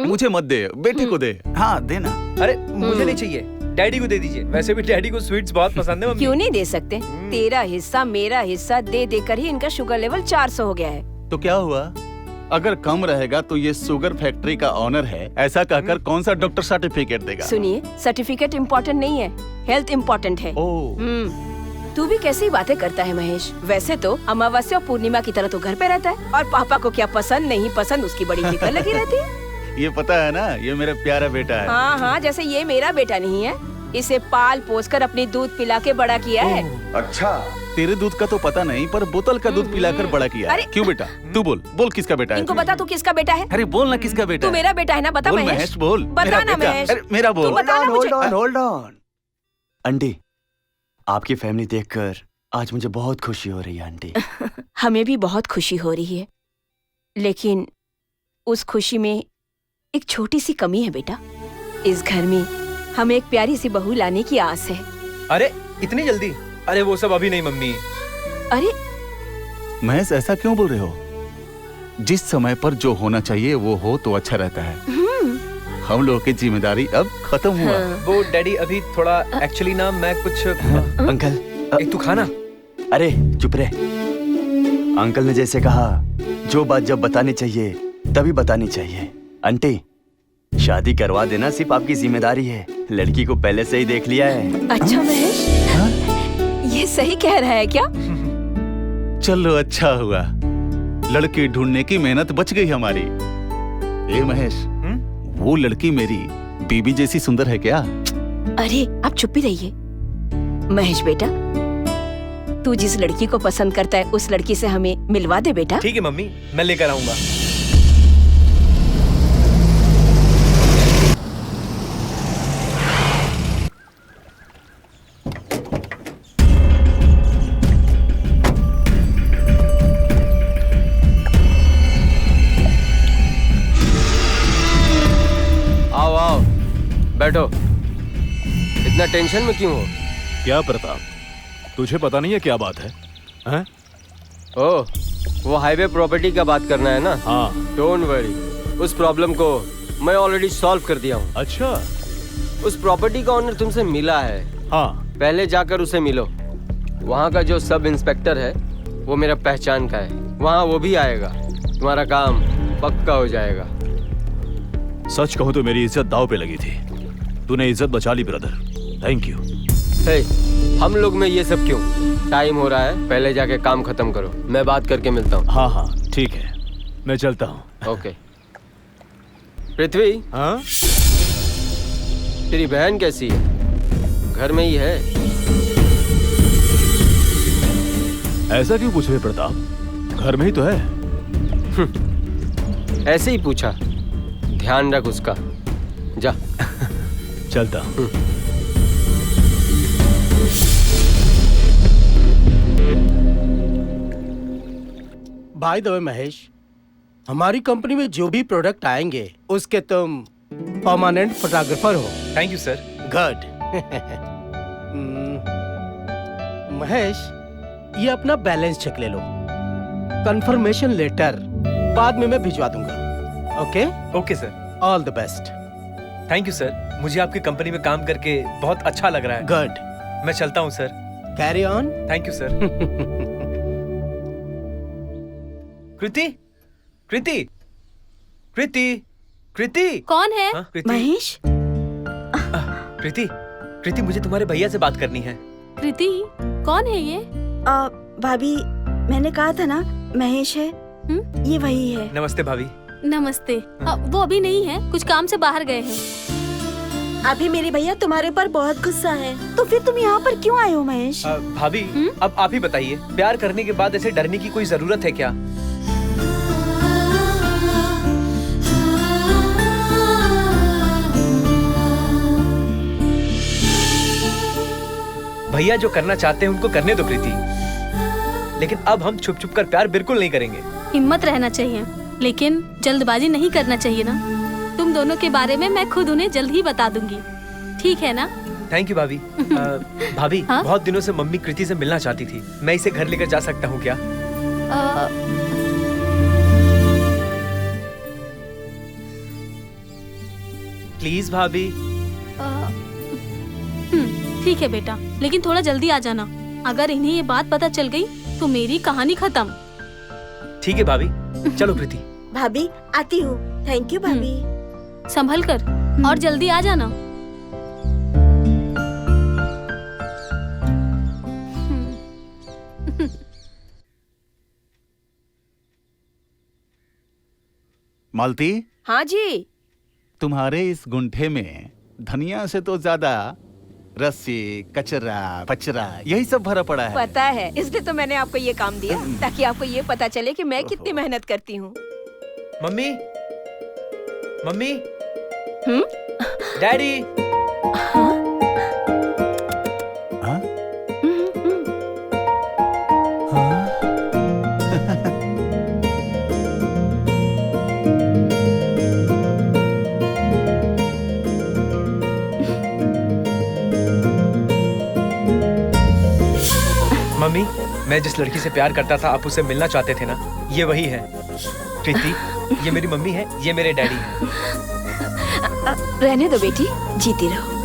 मुझे मत दे, बेटे को दे। हाँ देना। अरे मुझे नहीं चाहिए, डैडी को दे दीजिए, वैसे भी डैडी को स्वीट्स बहुत पसंद है मम्मी। क्यों नहीं दे सकते? तेरा हिस्सा मेरा हिस्सा दे दे कर ही इनका शुगर लेवल 400 हो गया है। तो क्या हुआ? अगर कम रहेगा तो ये शुगर फैक्ट्री का ऑनर है, ऐसा कहकर कौन सा डॉक्टर सर्टिफिकेट देगा? सुनिए, सर्टिफिकेट इम्पोर्टेंट नहीं है, हेल्थ इम्पोर्टेंट है। तू भी कैसी बातें करता है महेश? वैसे तो अमावस्या और पूर्णिमा की तरह तो घर पे रहता है और पापा को क्या पसंद नहीं पसंद उसकी बड़ी फिक्र लगी रहती है। ये पता है ना, ये मेरा प्यारा बेटा है। हाँ हाँ, जैसे ये मेरा बेटा नहीं है, इसे पाल पोस कर अपनी दूध पिला के बड़ा किया है। अच्छा, तेरे दूध का तो पता नहीं, पर बोतल का दूध पिलाकर बड़ा किया है। क्यों बेटा? तू बोल, बोल किसका बेटा है? इनको बता तू किसका बेटा है। अरे बोल ना किसका बेटा तू मेरा बेटा है ना, बता बोल महेश। महेश बोल। बता ना महेश। अरे मेरा बोल। Hold on. आंटी, आपकी फैमिली देखकर आज मुझे बहुत खुशी हो रही है आंटी। हमें भी बहुत खुशी हो रही है, लेकिन उस खुशी में एक छोटी सी कमी है बेटा। इस घर में हमें एक प्यारी सी बहू लाने की आस है। अरे इतनी जल्दी? अरे वो सब अभी नहीं मम्मी। अरे महेश, ऐसा क्यों बोल रहे हो? जिस समय पर जो होना चाहिए वो हो तो अच्छा रहता है। हम लोगों की जिम्मेदारी अब खत्म हुआ। वो डैडी अभी थोड़ा एक्चुअली ना मैं कुछ अंकल एक तू खाना। अरे चुप रहे। अंकल ने जैसे कहा, जो बात जब बतानी चाहिए तभी बतानी चाहिए। आंटी, शादी करवा देना सिर्फ आपकी जिम्मेदारी है। लड़की को पहले से ही देख लिया है। अच्छा महेश, ये सही कह रहा है क्या? चलो अच्छा हुआ, लड़की ढूंढने की मेहनत बच गई हमारी। ए महेश, वो लड़की मेरी बीबी जैसी सुंदर है क्या? अरे आप चुप ही रहिए। महेश बेटा, तू जिस लड़की को पसंद करता है उस लड़की से हमें मिलवा दे बेटा। ठीक है मम्मी, मैं लेकर आऊंगा। आओ आओ, बैठो। इतना टेंशन में क्यों हो? क्या प्रताप, तुझे पता नहीं है क्या बात है? हैं? ओह, वो हाईवे प्रॉपर्टी का बात करना है ना? हाँ। डोंट वरी, उस प्रॉब्लम को मैं ऑलरेडी सॉल्व कर दिया हूँ। अच्छा, उस प्रॉपर्टी का ओनर तुमसे मिला है। हाँ। पहले जाकर उसे मिलो। वहाँ का जो सब इंस्पेक्टर है वो मेरा पहचान का है, वहाँ वो भी आएगा। तुम्हारा काम पक्का हो जाएगा। सच कहूँ तो मेरी इज्जत दाव पे लगी थी, तूने इज्जत बचा ली ब्रदर, थैंक यू। हे, हम लोग में ये सब क्यों? टाइम हो रहा है, पहले जाके काम खत्म करो। मैं बात करके मिलता हूँ। हाँ हाँ ठीक है, मैं चलता हूँ। ओके। पृथ्वी, हाँ? तेरी बहन कैसी है? घर में ही है? ऐसा क्यों पूछ रहे प्रताप, घर में ही तो है। ऐसे ही पूछा, ध्यान रख उसका। जा। चलता हूँ। बाय द वे महेश, हमारी कंपनी में जो भी प्रोडक्ट आएंगे उसके तुम परमानेंट फोटोग्राफर हो। Thank you sir. Good. Mahesh, ये अपना बैलेंस चेक ले लो। कंफर्मेशन लेटर बाद में मैं भिजवा दूंगा। Okay? Okay sir. All the best. Thank you sir, मुझे आपकी कंपनी में काम करके बहुत अच्छा लग रहा है। गुड। मैं चलता हूँ sir. Carry on. Thank you sir. Kriti, Kriti, Kriti, Kriti. कौन है? हाँ, कृति। महेश, कृति, कृति, मुझे तुम्हारे भैया से बात करनी है। कृति, कौन है ये? भाभी, मैंने कहा था ना महेश है। ये वही है। नमस्ते भाभी। नमस्ते। वो अभी नहीं है, कुछ काम से बाहर गए हैं। अभी मेरे भैया तुम्हारे पर बहुत गुस्सा है, तो फिर तुम यहाँ पर क्यों आए हो महेश? भाभी, अब आप ही बताइए, प्यार करने के बाद ऐसे डरने की कोई जरूरत है क्या? भैया जो करना चाहते हैं उनको करने दो कृति, लेकिन अब हम छुप छुप कर प्यार बिल्कुल नहीं करेंगे। हिम्मत रहना चाहिए, लेकिन जल्दबाजी नहीं करना चाहिए ना। तुम दोनों के बारे में मैं खुद उन्हें जल्द ही बता दूंगी, ठीक है ना? थैंक यू भाभी। भाभी, हाँ? बहुत दिनों से मम्मी कृति से मिलना चाहती थी, मैं इसे घर लेकर जा सकता हूँ क्या? प्लीज भाभी। ठीक है बेटा, लेकिन थोड़ा जल्दी आ जाना। अगर इन्हें ये बात पता चल गई तो मेरी कहानी खत्म। ठीक है भाभी, चलो कृति। भाभी आती हूँ। थैंक यू भाभी। संभल कर और जल्दी आ जाना। मालती, हाँ जी। तुम्हारे इस गुंठे में धनिया से तो ज्यादा रस्सी, कचरा, पचरा यही सब भरा पड़ा है। पता है, इसलिए तो मैंने आपको ये काम दिया, ताकि आपको ये पता चले कि मैं कितनी मेहनत करती हूँ। Mummy, mummy, daddy. मम्मी, मैं जिस लड़की से प्यार करता था, आप उससे मिलना चाहते थे ना, ये वही है। कृति, ये मेरी मम्मी है, ये मेरे डैडी हैं। रहने दो बेटी, जीती रहो।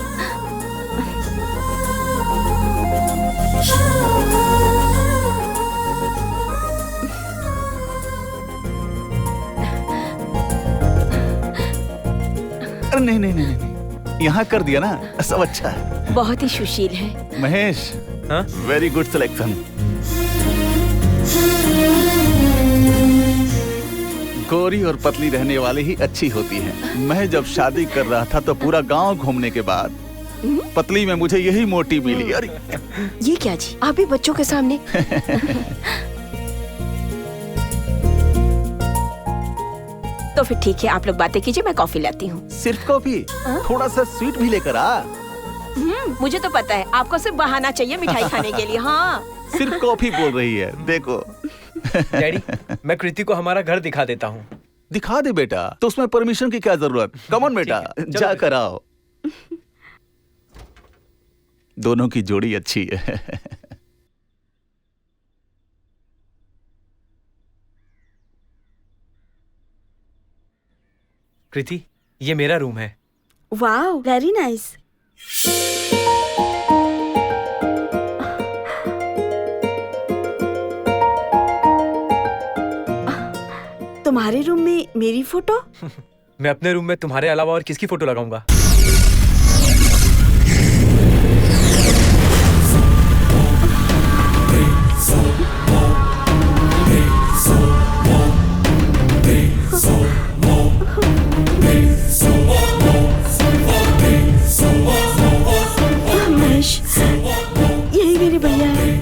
अरे नहीं नहीं नहीं नहीं, यहाँ कर दिया ना, सब अच्छा है। बहुत ही सुशील है। Mahesh, very good selection. गोरी और पतली रहने वाली ही अच्छी होती है। मैं जब शादी कर रहा था तो पूरा गांव घूमने के बाद पतली में मुझे यही मोटी मिली। अरे ये क्या जी, आप भी बच्चों के सामने। तो फिर ठीक है, आप लोग बातें कीजिए, मैं कॉफी लाती हूँ। सिर्फ कॉफी? थोड़ा सा स्वीट भी लेकर आ। मुझे तो पता है, आपको सिर्फ बहाना चाहिए मिठाई खाने के लिए। हाँ, सिर्फ कॉफी बोल रही है, देखो। डैडी, मैं कृति को हमारा घर दिखा देता हूँ। दिखा दे बेटा, तो उसमें परमिशन की क्या जरूरत। कम ऑन बेटा, जा कर आओ। दोनों की जोड़ी अच्छी है। कृति, ये मेरा रूम है। Wow, very nice. तुम्हारे रूम में मेरी फोटो? मैं अपने रूम में तुम्हारे अलावा और किसकी फोटो लगाऊंगा? महेश, यही मेरे भैया है।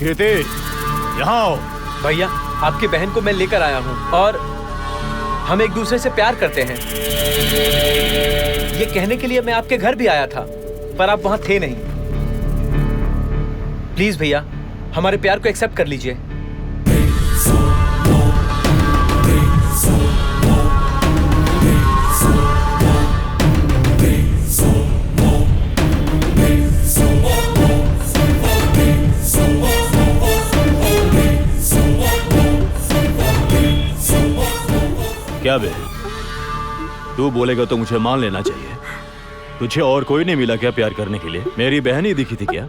कृति, यहाँ आओ। भैया, आपकी बहन को मैं लेकर आया हूँ और हम एक दूसरे से प्यार करते हैं। ये कहने के लिए मैं आपके घर भी आया था, पर आप वहाँ थे नहीं। प्लीज भैया, हमारे प्यार को एक्सेप्ट कर लीजिए। क्या बे, तू बोलेगा तो मुझे मान लेना चाहिए। तुझे और कोई नहीं मिला क्या प्यार करने के लिए? मेरी बहन ही दिखी थी क्या?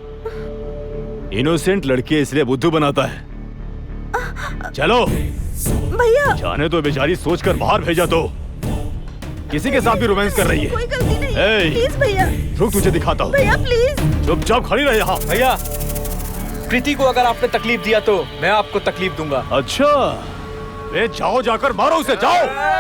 इनोसेंट लड़की इसलिए बुद्धू बनाता है। चलो भैया, जाने तो बेचारी सोचकर बाहर भेजा तो किसी के साथ भी रोमांस कर रही है। कोई गलती नहीं। ए, प्लीज भैया, रुक, तुझे दिखाता हूँ। भैया प्लीज। चुपचाप खड़ी रहे यहाँ। भैया, कृति को अगर आपने तकलीफ दिया तो मैं आपको तकलीफ दूंगा। अच्छा, ए, जाओ, जाकर मारो उसे, जाओ।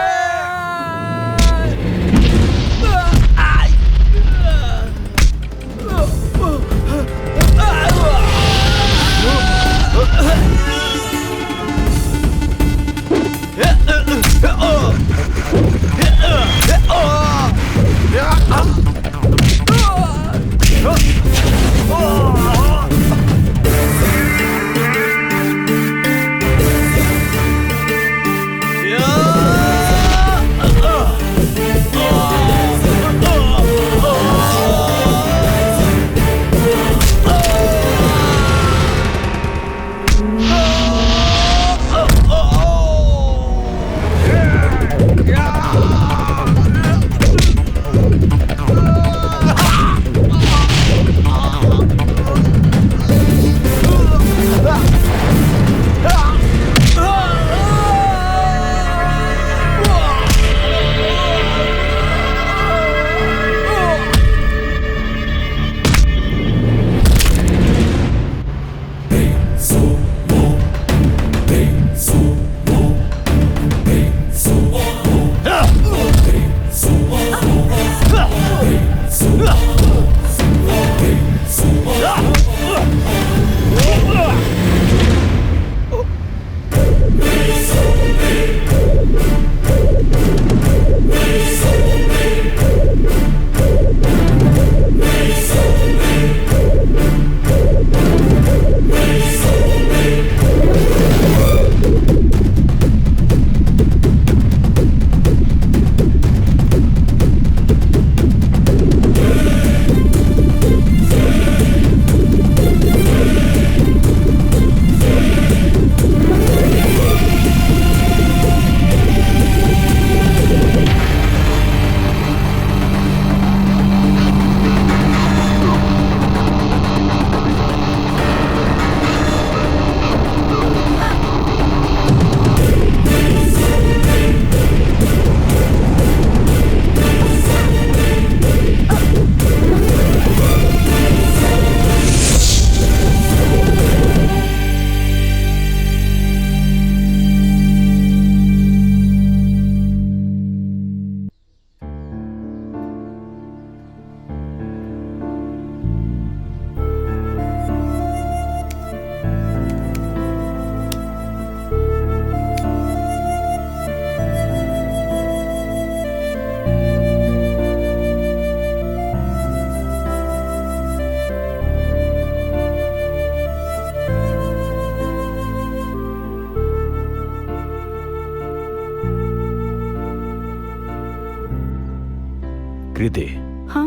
कृति, हाँ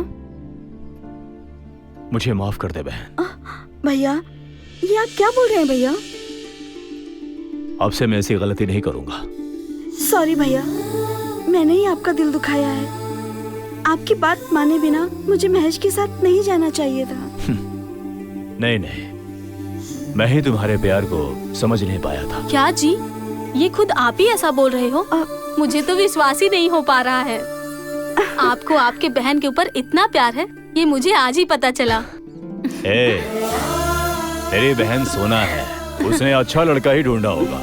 मुझे माफ कर दे बहन। भैया, ये आप क्या बोल रहे हैं भैया? अब से मैं ऐसी गलती नहीं करूंगा। सॉरी भैया, मैंने ही आपका दिल दुखाया है। आपकी बात माने बिना मुझे महेश के साथ नहीं जाना चाहिए था। नहीं नहीं, मैं ही तुम्हारे प्यार को समझ नहीं पाया था। क्या जी, ये खुद आप ही ऐसा बोल रहे हो? मुझे तो विश्वास ही नहीं हो पा रहा है। आपको आपके बहन के ऊपर इतना प्यार है, ये मुझे आज ही पता चला। मेरी बहन सोना है, उसने अच्छा लड़का ही ढूंढा होगा।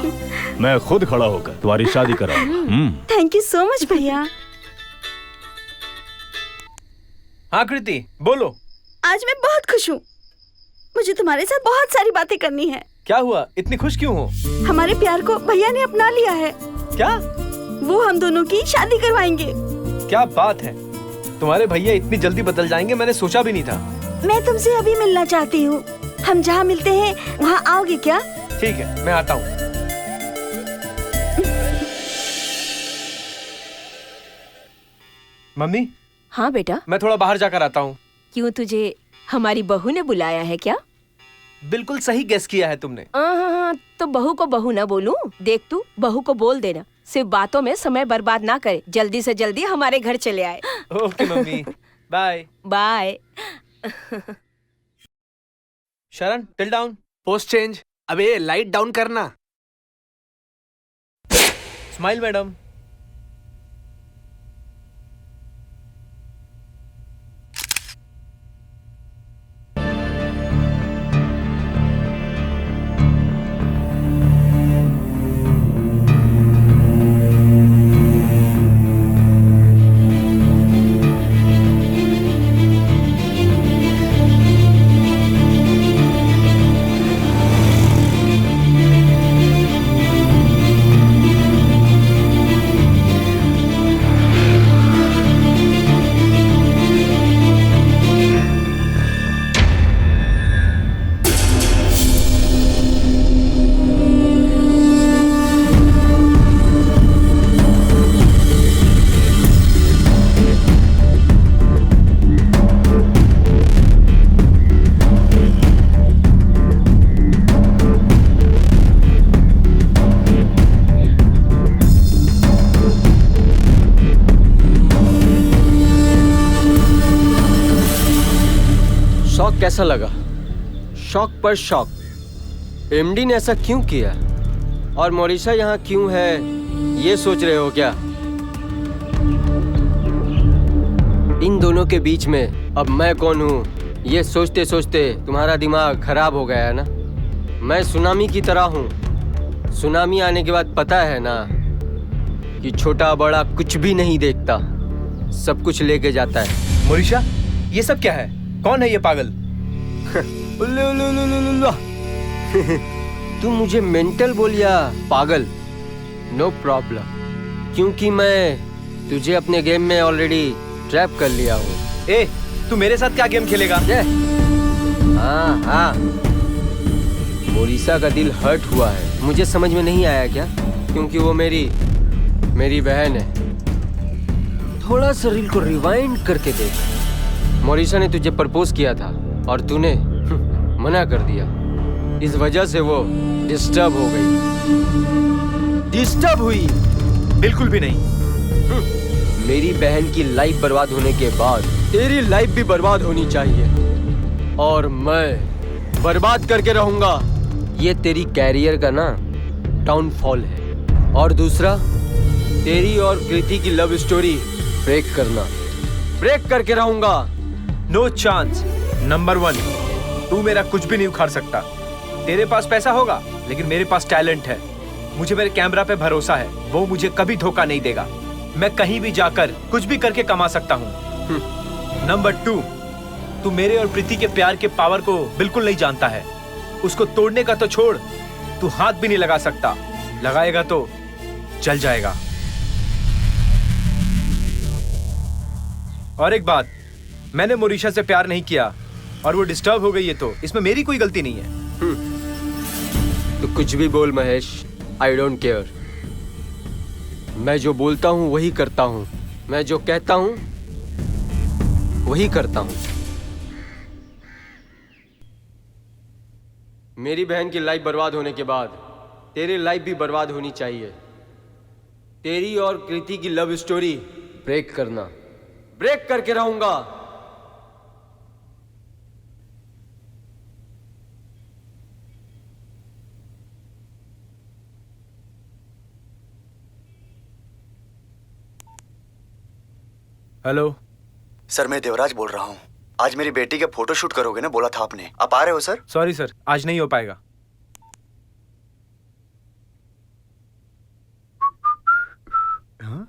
मैं खुद खड़ा होकर तुम्हारी शादी कराऊंगा। थैंक यू सो मच भैया। हाँ कृति, बोलो। आज मैं बहुत खुश हूँ। मुझे तुम्हारे साथ बहुत सारी बातें करनी है। क्या हुआ, इतनी खुश क्यों हो? हमारे प्यार को भैया ने अपना लिया है। क्या? वो हम दोनों की शादी करवाएंगे। क्या बात है, तुम्हारे भैया इतनी जल्दी बदल जाएंगे, मैंने सोचा भी नहीं था। मैं तुमसे अभी मिलना चाहती हूँ। हम जहाँ मिलते हैं वहाँ आओगे क्या? ठीक है, मैं आता हूँ। मम्मी। हाँ बेटा। मैं थोड़ा बाहर जाकर आता हूँ। क्यों, तुझे हमारी बहू ने बुलाया है क्या? बिल्कुल सही गेस किया है तुमने। हाँ, तो बहू को बहू ना बोलूं? देख तू बहू को बोल देना, सिर्फ बातों में समय बर्बाद ना करे, जल्दी से जल्दी हमारे घर चले आए। Okay mummy, bye bye. Sharan, till down. Post change. अबे लाइट डाउन करना। Smile madam. कैसा लगा? शॉक पर शॉक। एमडी ने ऐसा क्यों किया और मोरिशा यहाँ क्यों है, ये सोच रहे हो क्या? इन दोनों के बीच में अब मैं कौन हूँ, ये सोचते सोचते तुम्हारा दिमाग खराब हो गया है ना? मैं सुनामी की तरह हूँ। सुनामी आने के बाद पता है ना कि छोटा बड़ा कुछ भी नहीं देखता, सब कुछ लेके जाता है। मोरिशा, ये सब क्या है? कौन है ये पागल? तू मुझे मेंटल बोल या पागल, नो प्रॉब्लम, क्योंकि मैं तुझे अपने गेम में ऑलरेडी ट्रैप कर लिया हूँ। ए, तू मेरे साथ क्या गेम खेलेगा? हाँ हाँ, मोरिशा का दिल हर्ट हुआ है, मुझे समझ में नहीं आया क्या? क्योंकि वो मेरी बहन है। थोड़ा सा रील को रिवाइंड करके देख। मोरिशा ने तुझे प्रपोज किया था और तूने मना कर दिया, इस वजह से वो डिस्टर्ब हो गई। डिस्टर्ब हुई? बिल्कुल भी नहीं। मेरी बहन की लाइफ बर्बाद होने के बाद तेरी लाइफ भी बर्बाद होनी चाहिए, और मैं बर्बाद करके रहूंगा। ये तेरी कैरियर का ना डाउनफॉल है। और दूसरा, तेरी और कृति की लव स्टोरी ब्रेक करना, ब्रेक करके रहूंगा। No chance. नंबर 1, तू मेरा कुछ भी नहीं उखाड़ सकता। तेरे पास पैसा होगा, लेकिन मेरे पास टैलेंट है। मुझे मेरे कैमरा पे भरोसा है, वो मुझे कभी धोखा नहीं देगा। मैं कहीं भी जाकर कुछ भी करके कमा सकता हूँ। नंबर 2, तू मेरे और प्रीति के प्यार के पावर को बिल्कुल नहीं जानता है। उसको तोड़ने का तो छोड़, तू हाथ भी नहीं लगा सकता। लगाएगा तो चल जाएगा। और एक बात, मैंने मोरिशा से प्यार नहीं किया और वो डिस्टर्ब हो गई है, तो इसमें मेरी कोई गलती नहीं है। तो कुछ भी बोल महेश, आई डोंट केयर। मैं जो बोलता हूँ वही करता हूँ, मैं जो कहता हूँ वही करता हूँ। मेरी बहन की लाइफ बर्बाद होने के बाद तेरी लाइफ भी बर्बाद होनी चाहिए। तेरी और कृति की लव स्टोरी ब्रेक करना, ब्रेक करके रहूंगा। हेलो सर, मैं देवराज बोल रहा हूँ। आज मेरी बेटी का फोटो शूट करोगे ना, बोला था आपने। आप आ रहे हो सर? सॉरी सर, आज नहीं हो पाएगा। हाँ?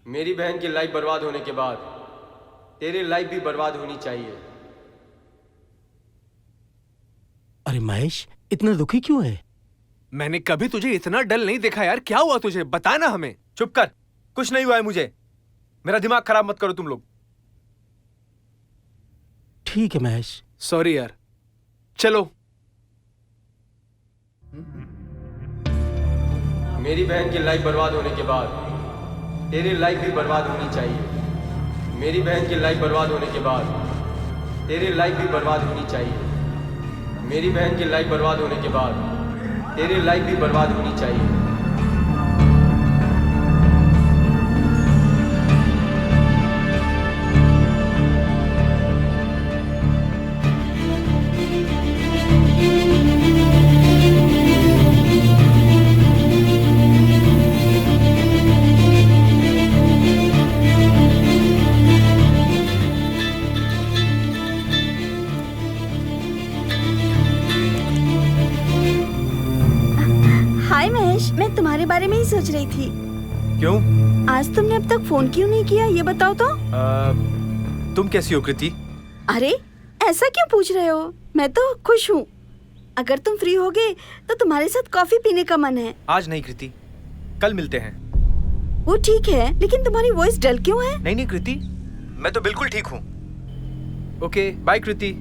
मेरी बहन की लाइफ बर्बाद होने के बाद तेरी लाइफ भी बर्बाद होनी चाहिए। अरे महेश, इतना दुखी क्यों है? मैंने कभी तुझे इतना डल नहीं देखा यार। क्या हुआ तुझे, बता ना हमें। चुप कर, कुछ नहीं हुआ है मुझे। मेरा दिमाग खराब मत करो तुम लोग। ठीक है महेश। सॉरी यार, चलो। मेरी बहन की लाइफ बर्बाद होने के बाद तेरी लाइफ भी बर्बाद होनी चाहिए। मेरी बहन की लाइफ बर्बाद होने के बाद तेरी लाइफ भी बर्बाद होनी चाहिए। मेरी बहन की लाइफ बर्बाद होने के बाद तेरी लाइफ भी बर्बाद होनी चाहिए। हाय महेश, मैं तुम्हारे बारे में ही सोच रही थी। क्यों? आज तुमने अब तक फोन क्यों नहीं किया, ये बताओ तो। तुम कैसी हो कृति? अरे ऐसा क्यों पूछ रहे हो? मैं तो खुश हूँ। अगर तुम फ्री होगे तो तुम्हारे साथ कॉफी पीने का मन है। आज नहीं कृति, कल मिलते हैं। वो ठीक है, लेकिन तुम्हारी वॉइस डल क्यों है? नहीं नहीं कृति, मैं तो बिल्कुल ठीक हूँ। Okay bye Kriti.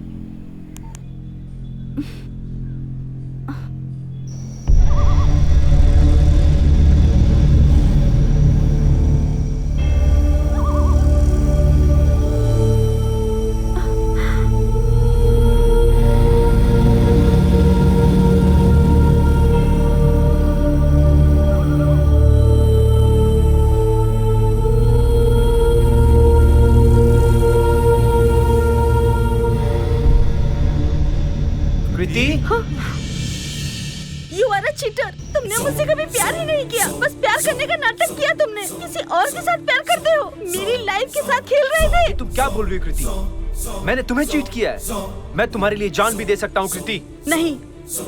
You are a cheater। तुमने मुझसे कभी प्यार ही नहीं किया, बस प्यार करने का नाटक किया तुमने। किसी और के साथ प्यार करते हो, मेरी लाइफ के साथ खेल रहे थे। तुम क्या बोल रही हो कृति? मैंने तुम्हें चीट किया है। मैं तुम्हारे लिए जान भी दे सकता हूँ कृति। नहीं,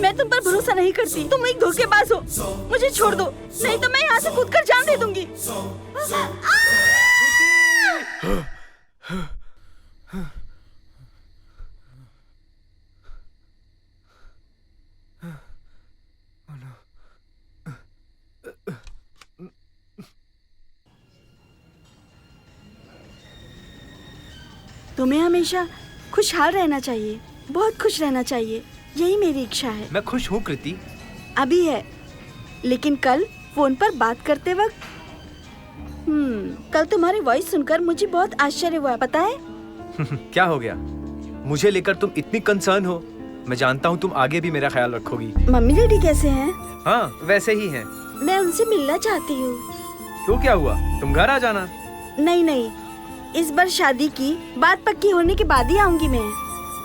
मैं तुम पर भरोसा नहीं करती। तुम एक धोखेबाज हो। मुझे छोड़ दो, नहीं तो मैं यहाँ से कूद कर जान दे दूंगी। तुम्हें हमेशा खुशहाल रहना चाहिए, बहुत खुश रहना चाहिए, यही मेरी इच्छा है। मैं खुश हूँ कृति। अभी है, लेकिन कल फोन पर बात करते वक्त कल तुम्हारी वॉइस सुनकर मुझे बहुत आश्चर्य हुआ, पता है? क्या हो गया? मुझे लेकर तुम इतनी कंसर्न हो। मैं जानता हूँ तुम आगे भी मेरा ख्याल रखोगी। मम्मी डैडी कैसे हैं? हाँ वैसे ही हैं। मैं उनसे मिलना चाहती हूँ। तो क्या हुआ, तुम घर आ जाना। नहीं नहीं, इस बार शादी की बात पक्की होने के बाद ही आऊंगी मैं।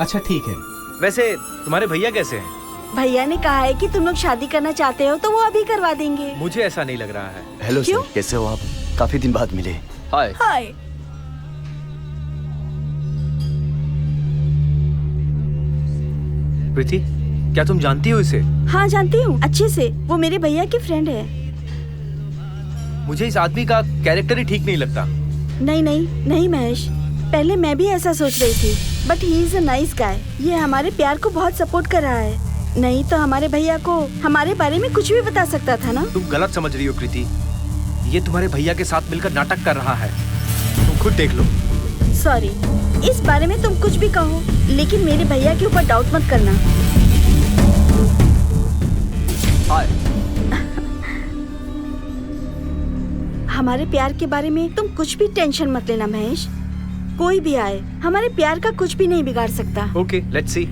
अच्छा ठीक है। वैसे तुम्हारे भैया कैसे हैं? भैया ने कहा है कि तुम लोग शादी करना चाहते हो तो वो अभी करवा देंगे। मुझे ऐसा नहीं लग रहा है। हेलो सर, कैसे हो आप? काफी दिन बाद मिले। हाय। हाय। प्रीति, क्या तुम जानती हो इसे? हाँ जानती हूँ अच्छे से, वो मेरे भैया की फ्रेंड है। मुझे इस आदमी का कैरेक्टर ही ठीक नहीं लगता। नहीं नहीं नहीं महेश, पहले मैं भी ऐसा सोच रही थी, but he is a nice guy. ये हमारे प्यार को बहुत सपोर्ट कर रहा है। नहीं तो हमारे भैया को हमारे बारे में कुछ भी बता सकता था ना। तुम गलत समझ रही हो कृति। ये तुम्हारे भैया के साथ मिलकर नाटक कर रहा है, तुम खुद देख लो। सॉरी, इस बारे में तुम कुछ भी कहो, लेकिन मेरे भैया के ऊपर डाउट मत करना। हाय। हमारे प्यार के बारे में तुम कुछ भी टेंशन मत लेना महेश। कोई भी आए हमारे प्यार का कुछ भी नहीं बिगाड़ सकता। Okay, let's see.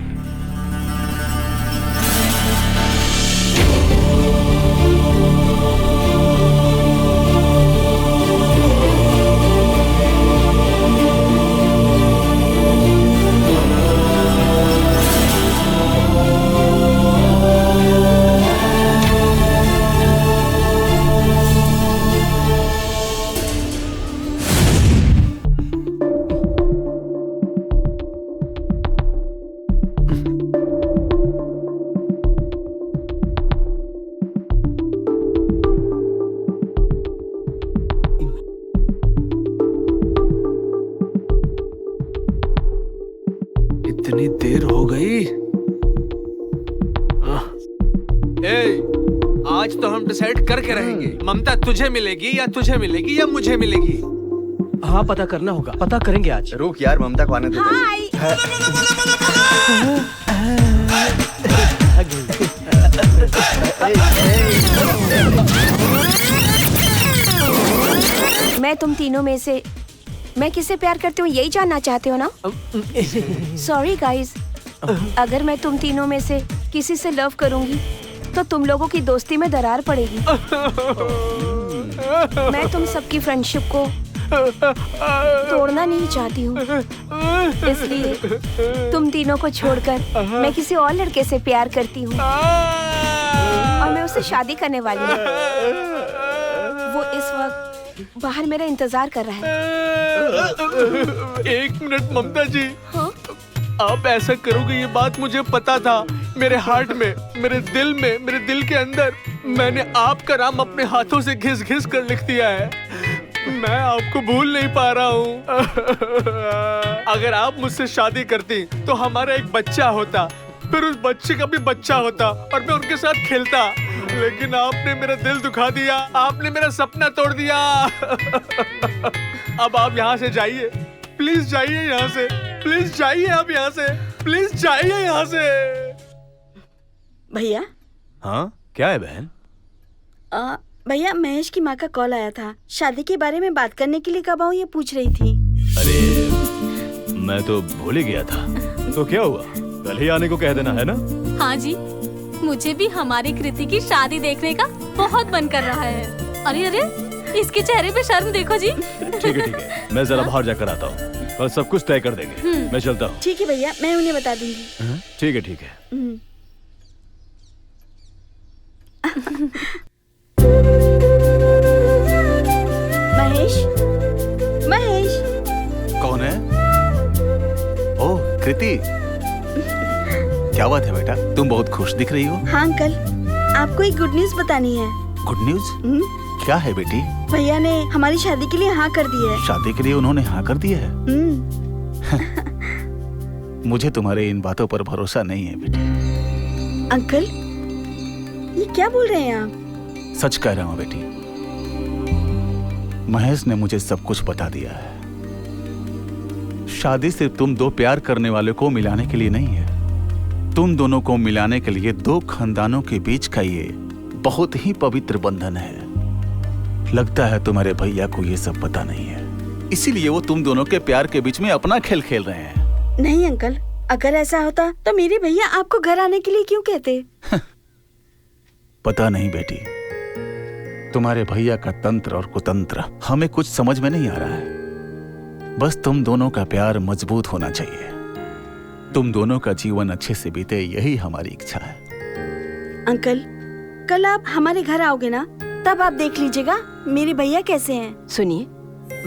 इतनी देर हो गई। आज तो हम डिसाइड करके रहेंगे, ममता तुझे मिलेगी या तुझे मिलेगी या मुझे मिलेगी। हाँ, पता करना होगा, पता करेंगे आज। रुक यार, ममता को आने दे। मैं तुम तीनों में से मैं किससे प्यार करती हूँ यही जानना चाहते हो ना? सॉरी गाइस, अगर मैं तुम तीनों में से किसी से लव करूंगी तो तुम लोगों की दोस्ती में दरार पड़ेगी। मैं तुम सबकी फ्रेंडशिप को तोड़ना नहीं चाहती हूँ, इसलिए तुम तीनों को छोड़कर मैं किसी और लड़के से प्यार करती हूँ और मैं उससे शादी करने वाली हूँ। वो इस वक्त बाहर मेरा इंतजार कर रहा है। एक मिनट ममता जी, आप ऐसा करोगे ये बात मुझे पता था। मेरे हार्ट में, मेरे दिल के अंदर मैंने आपका नाम अपने हाथों से घिस घिस कर लिख दिया है। मैं आपको भूल नहीं पा रहा हूँ। अगर आप मुझसे शादी करती तो हमारा एक बच्चा होता, फिर उस बच्चे का भी बच्चा होता और मैं उनके साथ खेलता। लेकिन आपने मेरा दिल दुखा दिया, आपने मेरा सपना तोड़ दिया। अब आप यहाँ से जाइए, प्लीज जाइए यहाँ से, प्लीज जाइए आप यहाँ से, प्लीज जाइए यहाँ से। भैया। हाँ, क्या है बहन? भैया, महेश की माँ का कॉल आया था, शादी के बारे में बात करने के लिए कब आऊँ ये पूछ रही थी। अरे मैं तो भूल ही गया था। तो क्या हुआ, कल ही आने को कह देना है ना? हाँ जी, मुझे भी हमारी कृति की शादी देखने का बहुत मन कर रहा है। अरे अरे, इसके चेहरे पे शर्म देखो जी। ठीक है, मैं जरा बाहर जाकर आता हूँ, कल सब कुछ तय कर देंगे। मैं चलता हूँ। ठीक है भैया, मैं उन्हें बता दूंगी। ठीक है। महेश। कौन है? ओह कृति, क्या बात है बेटा, तुम बहुत खुश दिख रही हो। हाँ अंकल, आपको एक गुड न्यूज बतानी है। Good news? क्या है बेटी? भैया ने हमारी शादी के लिए हाँ कर दी है। शादी के लिए उन्होंने हाँ कर दिया है? मुझे तुम्हारे इन बातों पर भरोसा नहीं है बेटी। अंकल, ये क्या बोल रहे हैं आप? सच कह रहा हूँ बेटी, महेश ने मुझे सब कुछ बता दिया है। शादी सिर्फ तुम दो प्यार करने वाले को मिलाने के लिए नहीं है, तुम दोनों को मिलाने के लिए दो खानदानों के बीच का ये बहुत ही पवित्र बंधन है। लगता है तुम्हारे भैया को ये सब पता नहीं है, इसीलिए वो तुम दोनों के प्यार के बीच में अपना खेल खेल रहे हैं। नहीं अंकल, अगर ऐसा होता तो मेरे भैया आपको घर आने के लिए क्यों कहते? पता नहीं बेटी, तुम्हारे भैया का तंत्र और कुतंत्र हमें कुछ समझ में नहीं आ रहा है। बस तुम दोनों का प्यार मजबूत होना चाहिए, तुम दोनों का जीवन अच्छे से बीते, यही हमारी इच्छा है। अंकल, कल आप हमारे घर आओगे ना, तब आप देख लीजिएगा मेरे भैया कैसे हैं। सुनिए,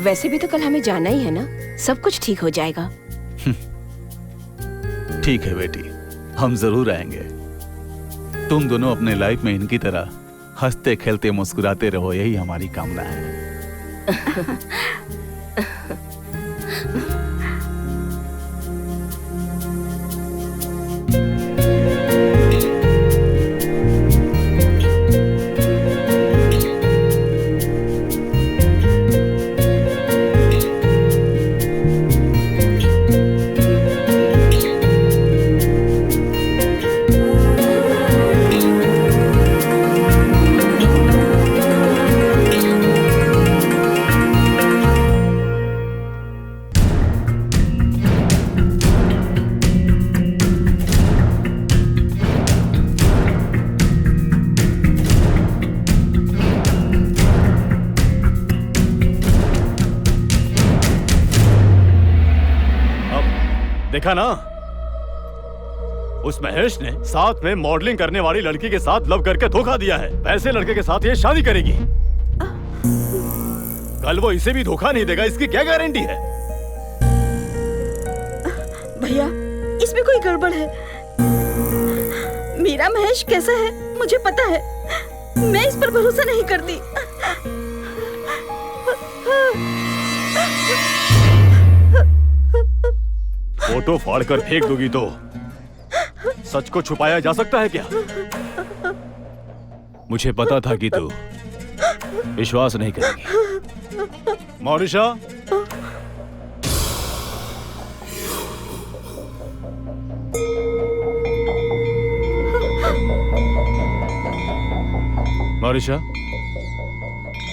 वैसे भी तो कल हमें जाना ही है ना, सब कुछ ठीक हो जाएगा। ठीक है बेटी, हम जरूर आएंगे। तुम दोनों अपने लाइफ में इनकी तरह हंसते खेलते मुस्कुराते रहो, यही हमारी कामना है। देखा ना, उस महेश ने साथ में मॉडलिंग करने वाली लड़की के साथ लव करके धोखा दिया है। वैसे लड़के के साथ ये शादी करेगी। कल वो इसे भी धोखा नहीं देगा, इसकी क्या गारंटी है? भैया, इसमें कोई गड़बड़ है। मेरा महेश कैसा है मुझे पता है। मैं इस पर भरोसा नहीं करती। फोटो फाड़ कर फेंक दोगी तो सच को छुपाया जा सकता है क्या? मुझे पता था कि तू विश्वास नहीं करेगी। मौरिशा, मौरिशा,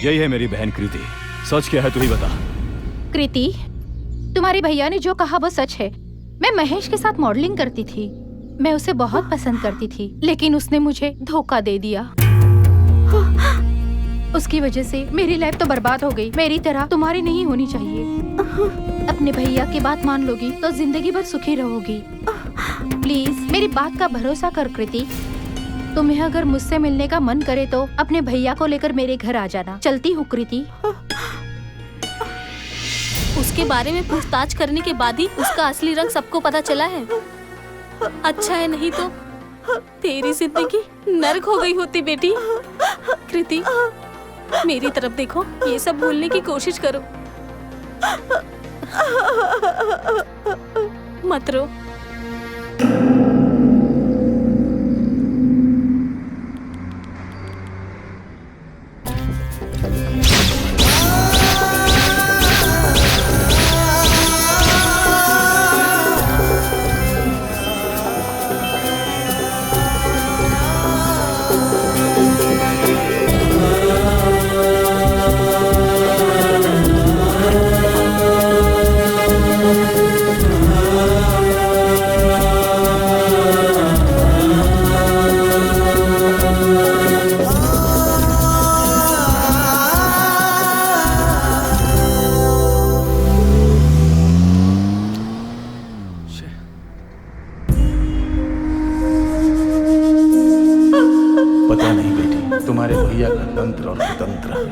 यही है मेरी बहन कृति। सच क्या है तू ही बता। कृति, तुम्हारे भैया ने जो कहा वो सच है। मैं महेश के साथ मॉडलिंग करती थी। मैं उसे बहुत पसंद करती थी, लेकिन उसने मुझे धोखा दे दिया। उसकी वजह से मेरी लाइफ तो बर्बाद हो गई। मेरी तरह तुम्हारी नहीं होनी चाहिए। अपने भैया की बात मान लोगी तो जिंदगी भर सुखी रहोगी। प्लीज मेरी बात का भरोसा कर कृति। तुम्हें अगर मुझसे मिलने का मन करे तो अपने भैया को लेकर मेरे घर आ जाना। चलती हूँ कृति। उसके बारे में पूछताछ करने के बाद ही उसका असली रंग सबको पता चला है। अच्छा है, नहीं तो तेरी जिंदगी नर्क हो गई होती बेटी। कृति, मेरी तरफ देखो, ये सब भूलने की कोशिश करो। मत रो।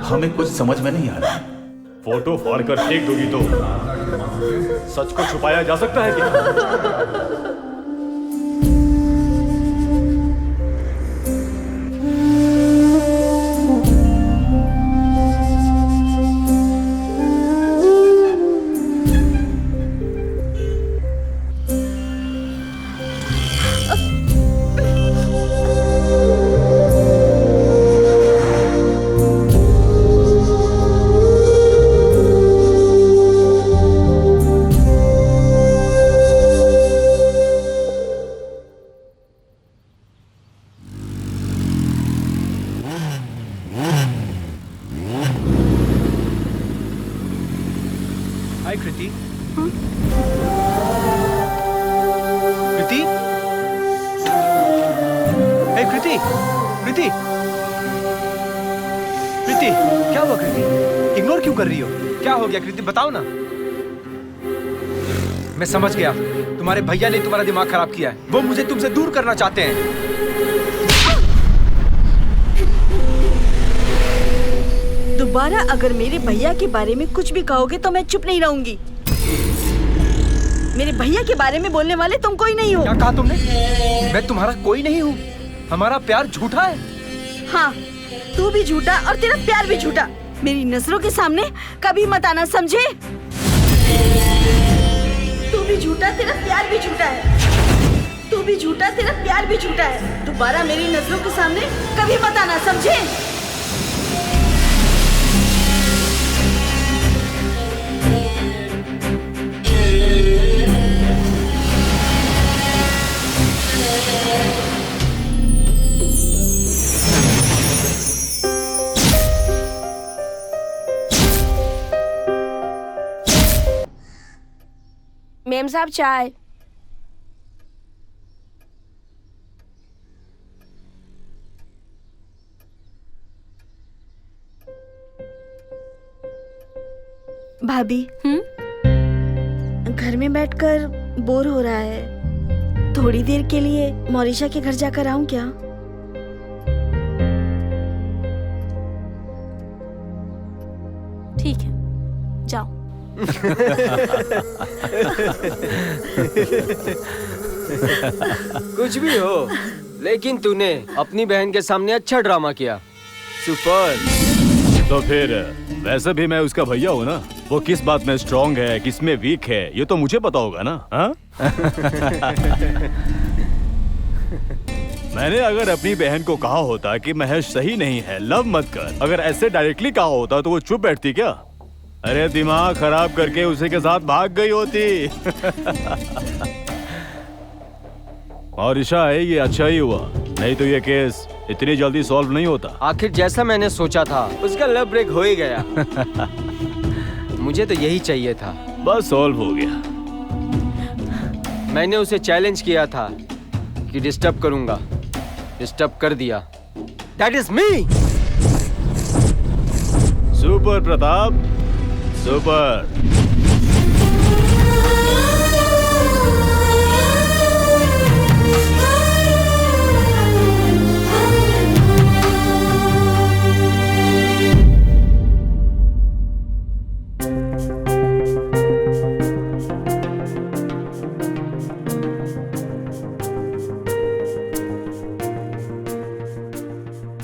हमें कुछ समझ में नहीं आ रहा। फोटो फाड़ कर फेंक दोगी तो सच को छुपाया जा सकता है क्या? हाय कृति। कृति, हे कृति, कृति, कृति, क्या हुआ कृति? इग्नोर क्यों कर रही हो? क्या हो गया कृति, बताओ ना। मैं समझ गया, तुम्हारे भैया ने तुम्हारा दिमाग खराब किया है। वो मुझे तुमसे दूर करना चाहते हैं। दोबारा अगर मेरे भैया के बारे में कुछ भी कहोगे तो मैं चुप नहीं रहूंगी। मेरे भैया के बारे में बोलने वाले तुम कोई नहीं हो। क्या कहा तुमने? मैं तुम्हारा कोई नहीं हूँ। हमारा प्यार झूठा है। हाँ, तू भी झूठा और तेरा प्यार भी झूठा। मेरी नजरों के सामने कभी मत आना, समझे? तू भी झूठा, तेरा प्यार भी झूठा है। तू भी झूठा, तेरा प्यार भी झूठा है। दोबारा मेरी नजरों के सामने कभी मत आना, समझे? मेम साहब चाय। भाभी, घर में बैठकर बोर हो रहा है। थोड़ी देर के लिए मोरिशा के घर जाकर आऊं क्या? ठीक है, जाओ। कुछ भी हो, लेकिन तूने अपनी बहन के सामने अच्छा ड्रामा किया। सुपर। तो फिर वैसे भी मैं उसका भैया हूँ ना। वो किस बात में स्ट्रांग है, किस में वीक है, ये तो मुझे पता होगा ना। हाँ? मैंने अगर अपनी बहन को कहा होता कि महेश सही नहीं है, लव मत कर, अगर ऐसे डायरेक्टली कहा होता तो वो चुप बैठती क्या? अरे दिमाग खराब करके उसी के साथ भाग गई होती। और ईशा है, ये अच्छा ही हुआ, नहीं तो ये केस इतनी जल्दी सॉल्व नहीं होता। आखिर जैसा मैंने सोचा था, उसका लव ब्रेक हो ही गया। मुझे तो यही चाहिए था। बस सॉल्व हो गया। मैंने उसे चैलेंज किया था कि डिस्टर्ब करूंगा, डिस्टर्ब कर दिया। That is me. Super Pratap, super.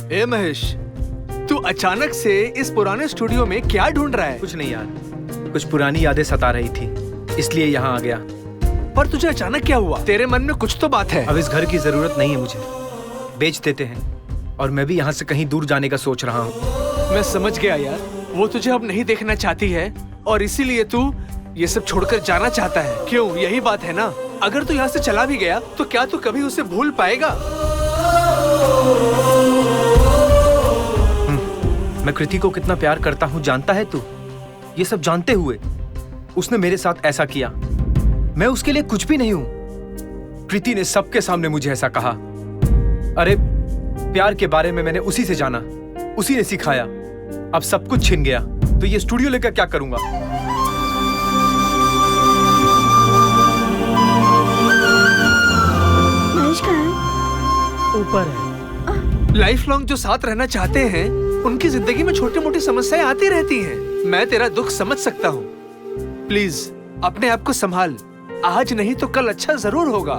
ए महेश, तू अचानक से इस पुराने स्टूडियो में क्या ढूंढ रहा है? कुछ नहीं यार, कुछ पुरानी यादें सता रही थी, इसलिए यहाँ आ गया। पर तुझे अचानक क्या हुआ? तेरे मन में कुछ तो बात है। अब इस घर की जरूरत नहीं है मुझे, बेच देते हैं, और मैं भी यहाँ से कहीं दूर जाने का सोच रहा हूँ। मैं समझ गया यार, वो तुझे अब नहीं देखना चाहती है और इसीलिए तू ये सब छोड़कर जाना चाहता है। क्यों, यही बात है ना? अगर तू यहाँ से चला भी गया तो क्या तू कभी उसे भूल पाएगा? मैं कृति को कितना प्यार करता हूँ जानता है तू? ये सब जानते हुए उसने मेरे साथ ऐसा किया। मैं उसके लिए कुछ भी नहीं हूँ। कृति ने सबके सामने मुझे ऐसा कहा। अरे प्यार के बारे में मैंने उसी से जाना, उसी ने सिखाया। अब सब कुछ छिन गया तो ये स्टूडियो लेकर क्या करूंगा? महेश कहाँ है? ऊपर है। लाइफ लॉन्ग जो साथ रहना चाहते हैं उनकी जिंदगी में छोटी मोटी समस्याएं आती रहती हैं। मैं तेरा दुख समझ सकता हूँ। प्लीज अपने आप को संभाल। आज नहीं तो कल अच्छा जरूर होगा।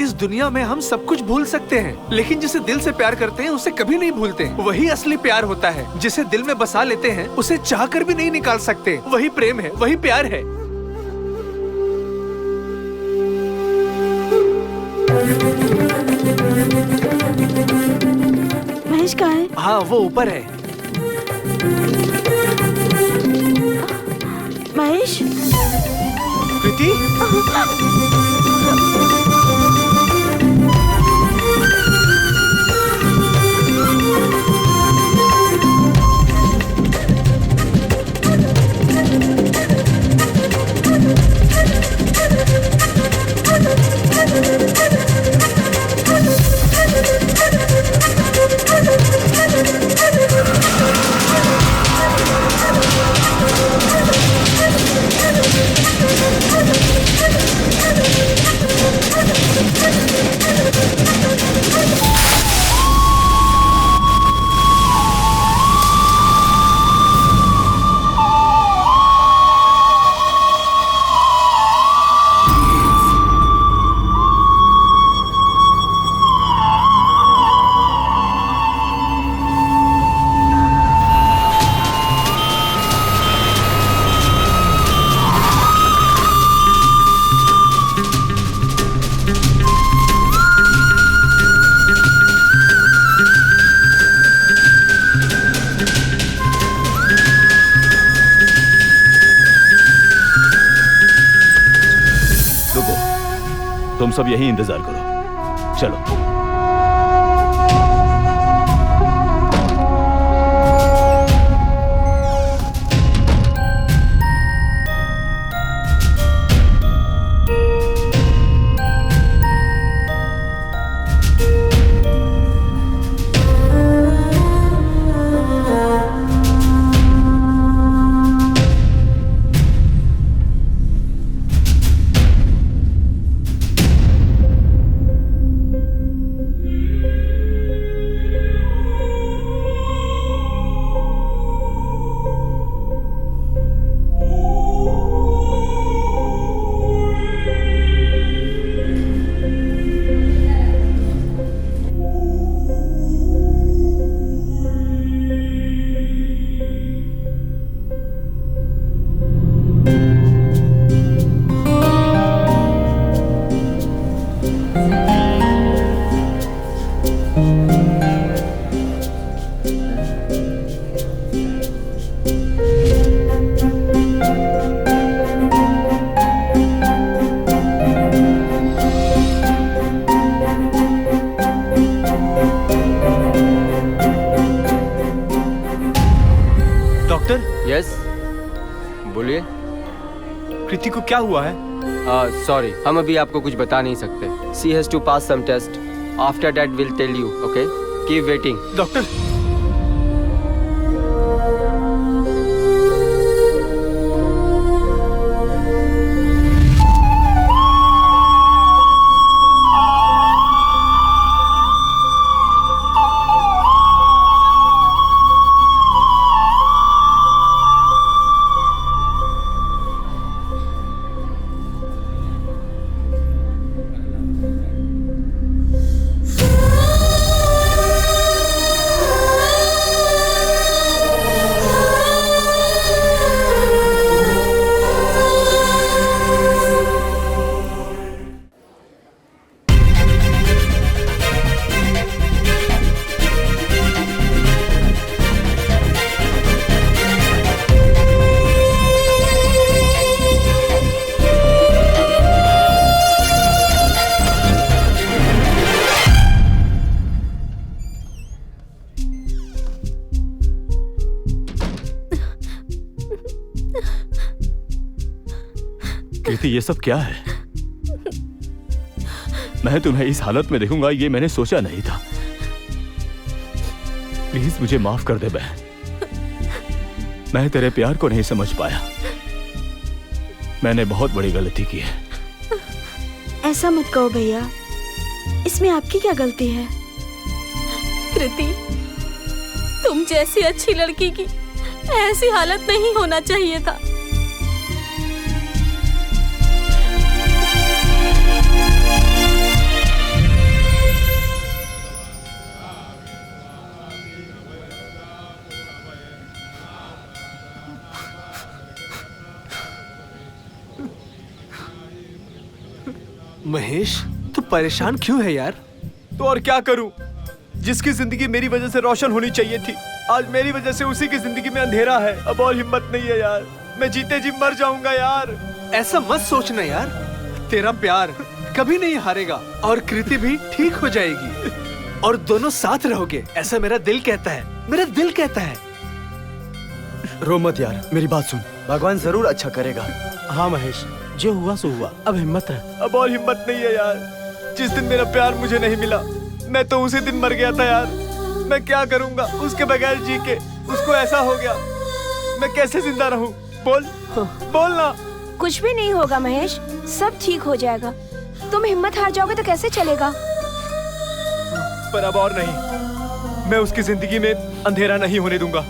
इस दुनिया में हम सब कुछ भूल सकते हैं, लेकिन जिसे दिल से प्यार करते हैं उसे कभी नहीं भूलते। वही असली प्यार होता है। जिसे दिल में बसा लेते हैं उसे चाह कर भी नहीं निकाल सकते। वही प्रेम है, वही प्यार है। महेश कहाँ है? हाँ, वो ऊपर है। महेश, कृति, तुम सब यही इंतजार करो। चलो। डॉक्टर, यस, बोलिए। कृति को क्या हुआ है? सॉरी, हम अभी आपको कुछ बता नहीं सकते। She has to pass some test, after that will tell you. Okay, keep waiting. Doctor, Kriti, ये सब क्या है? मैं तुम्हें इस हालत में देखूंगा, ये मैंने सोचा नहीं था। प्लीज मुझे माफ कर दे बहन। मैं तेरे प्यार को नहीं समझ पाया। मैंने बहुत बड़ी गलती की है। ऐसा मत कहो भैया, इसमें आपकी क्या गलती है? कृति, तुम जैसी अच्छी लड़की की ऐसी हालत नहीं होना चाहिए था। महेश, तू परेशान क्यों है यार? तो और क्या करूं? जिसकी जिंदगी मेरी वजह से रोशन होनी चाहिए थी, आज मेरी वजह से उसी की जिंदगी में अंधेरा है। अब और हिम्मत नहीं है यार, मैं जीते जी मर जाऊंगा यार। ऐसा मत सोचना यार, तेरा प्यार कभी नहीं हारेगा और कृति भी ठीक हो जाएगी और दोनों साथ रहोगे, ऐसा मेरा दिल कहता है। मेरा दिल कहता है। रो मत यार, मेरी बात सुन। भगवान जरूर अच्छा करेगा। हाँ महेश, जो हुआ सो हुआ, अब हिम्मत रख। अब और हिम्मत नहीं है यार। जिस दिन मेरा प्यार मुझे नहीं मिला, मैं तो उसी दिन मर गया था यार। मैं क्या करूंगा उसके बगैर जी के? उसको ऐसा हो गया, मैं कैसे जिंदा रहूं? बोल बोल ना। कुछ भी नहीं होगा महेश, सब ठीक हो जाएगा। तुम हिम्मत हार जाओगे तो कैसे चलेगा? पर अब और नहीं, मैं उसकी जिंदगी में अंधेरा नहीं होने दूंगा,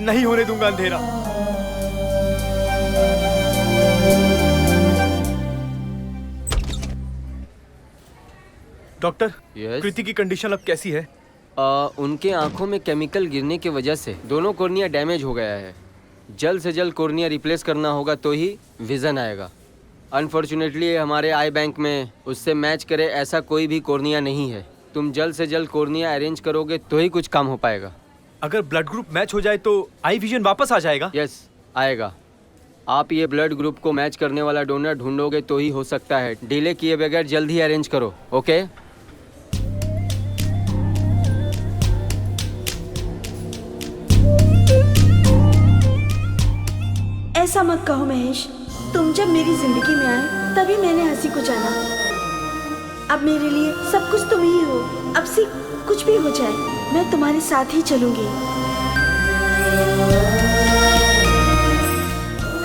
नहीं होने दूंगा अंधेरा। Doctor, Yes? कृति की कंडीशन अब कैसी है? उनके आंखों में केमिकल गिरने की वजह से दोनों कॉर्निया डैमेज हो गया है। जल्द से जल्द कॉर्निया रिप्लेस करना होगा तो ही विजन आएगा। अनफॉर्चुनेटली हमारे आई बैंक में उससे मैच करे ऐसा कोई भी कॉर्निया नहीं है। तुम जल्द से जल्द कॉर्निया अरेंज करोगे तो ही कुछ काम हो पाएगा। अगर ब्लड ग्रुप मैच हो जाए तो आई विजन वापस आ जाएगा? यस, आएगा। आप ये ब्लड ग्रुप को मैच करने वाला डोनर ढूंढोगे तो ही हो सकता है। डिले किए बगैर जल्द ही अरेंज करो। ओके? ऐसा मत कहो महेश, तुम जब मेरी जिंदगी में आए तभी मैंने हंसी को जाना। अब मेरे लिए सब कुछ तुम ही हो। अब से कुछ भी हो जाए, मैं तुम्हारे साथ ही चलूंगी।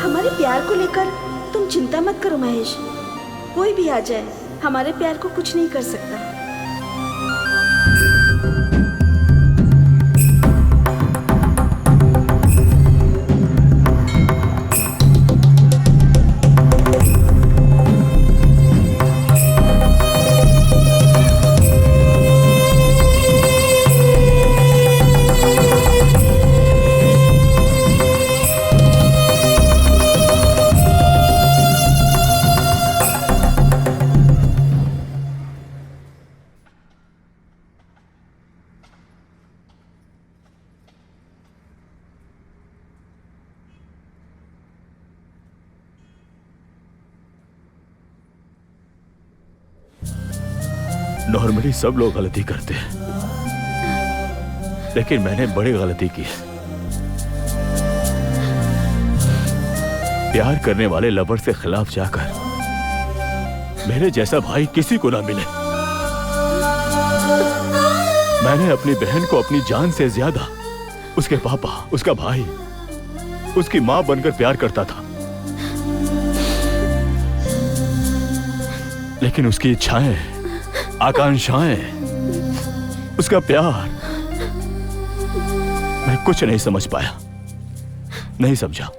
हमारे प्यार को लेकर तुम चिंता मत करो महेश। कोई भी आ जाए, हमारे प्यार को कुछ नहीं कर सकता। नॉर्मली सब लोग गलती करते हैं, लेकिन मैंने बड़ी गलती की है। प्यार करने वाले लवर के खिलाफ जाकर मेरे जैसा भाई किसी को ना मिले। मैंने अपनी बहन को अपनी जान से ज्यादा उसके पापा, उसका भाई, उसकी मां बनकर प्यार करता था, लेकिन उसकी इच्छाएं, आकांक्षाएं, उसका प्यार मैं कुछ नहीं समझ पाया, नहीं समझा।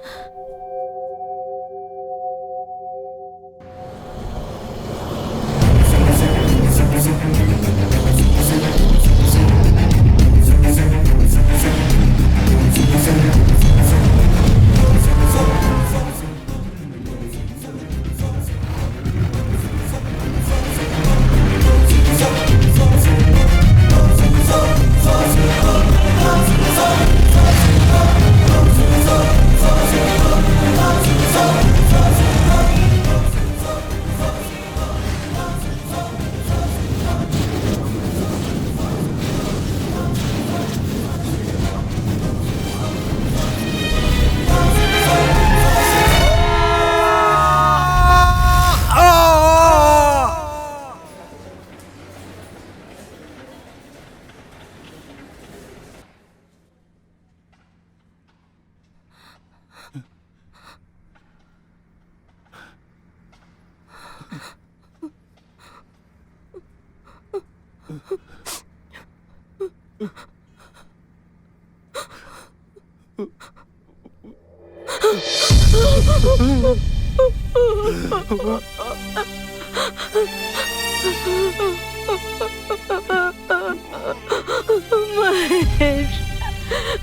महेश,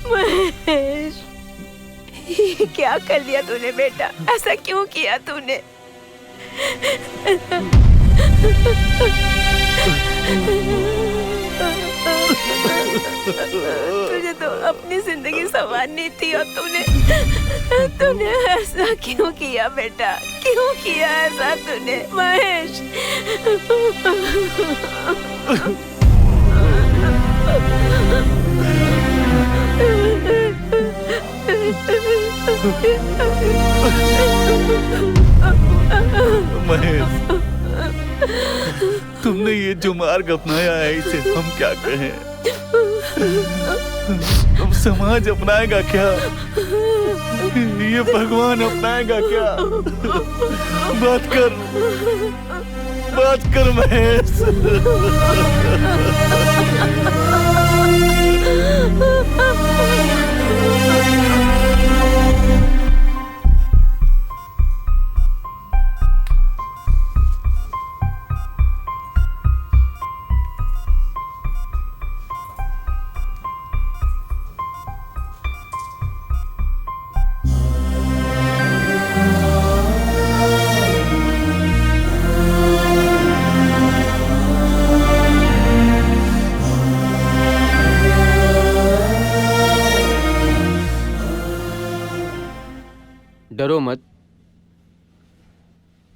महेश, ये क्या कर दिया तूने बेटा? ऐसा क्यों किया तूने? तुझे तो अपनी जिंदगी संवारनी थी और तूने ऐसा क्यों किया बेटा? क्यों किया ऐसा तूने महेश? महेश, तुमने ये जो मार्ग अपनाया है इसे हम क्या कहें? अब समाज अपनाएगा क्या? ये भगवान अपनाएगा क्या? बात कर महेश। डरो मत,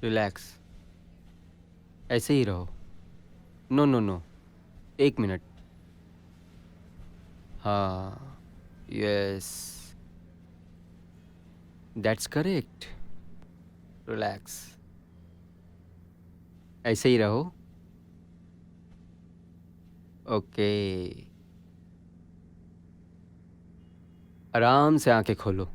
रिलैक्स, ऐसे ही रहो। No no no, 1 minute. हाँ, यस, दैट्स करेक्ट। रिलैक्स, ऐसे ही रहो। ओके, आराम से आंखें खोलो।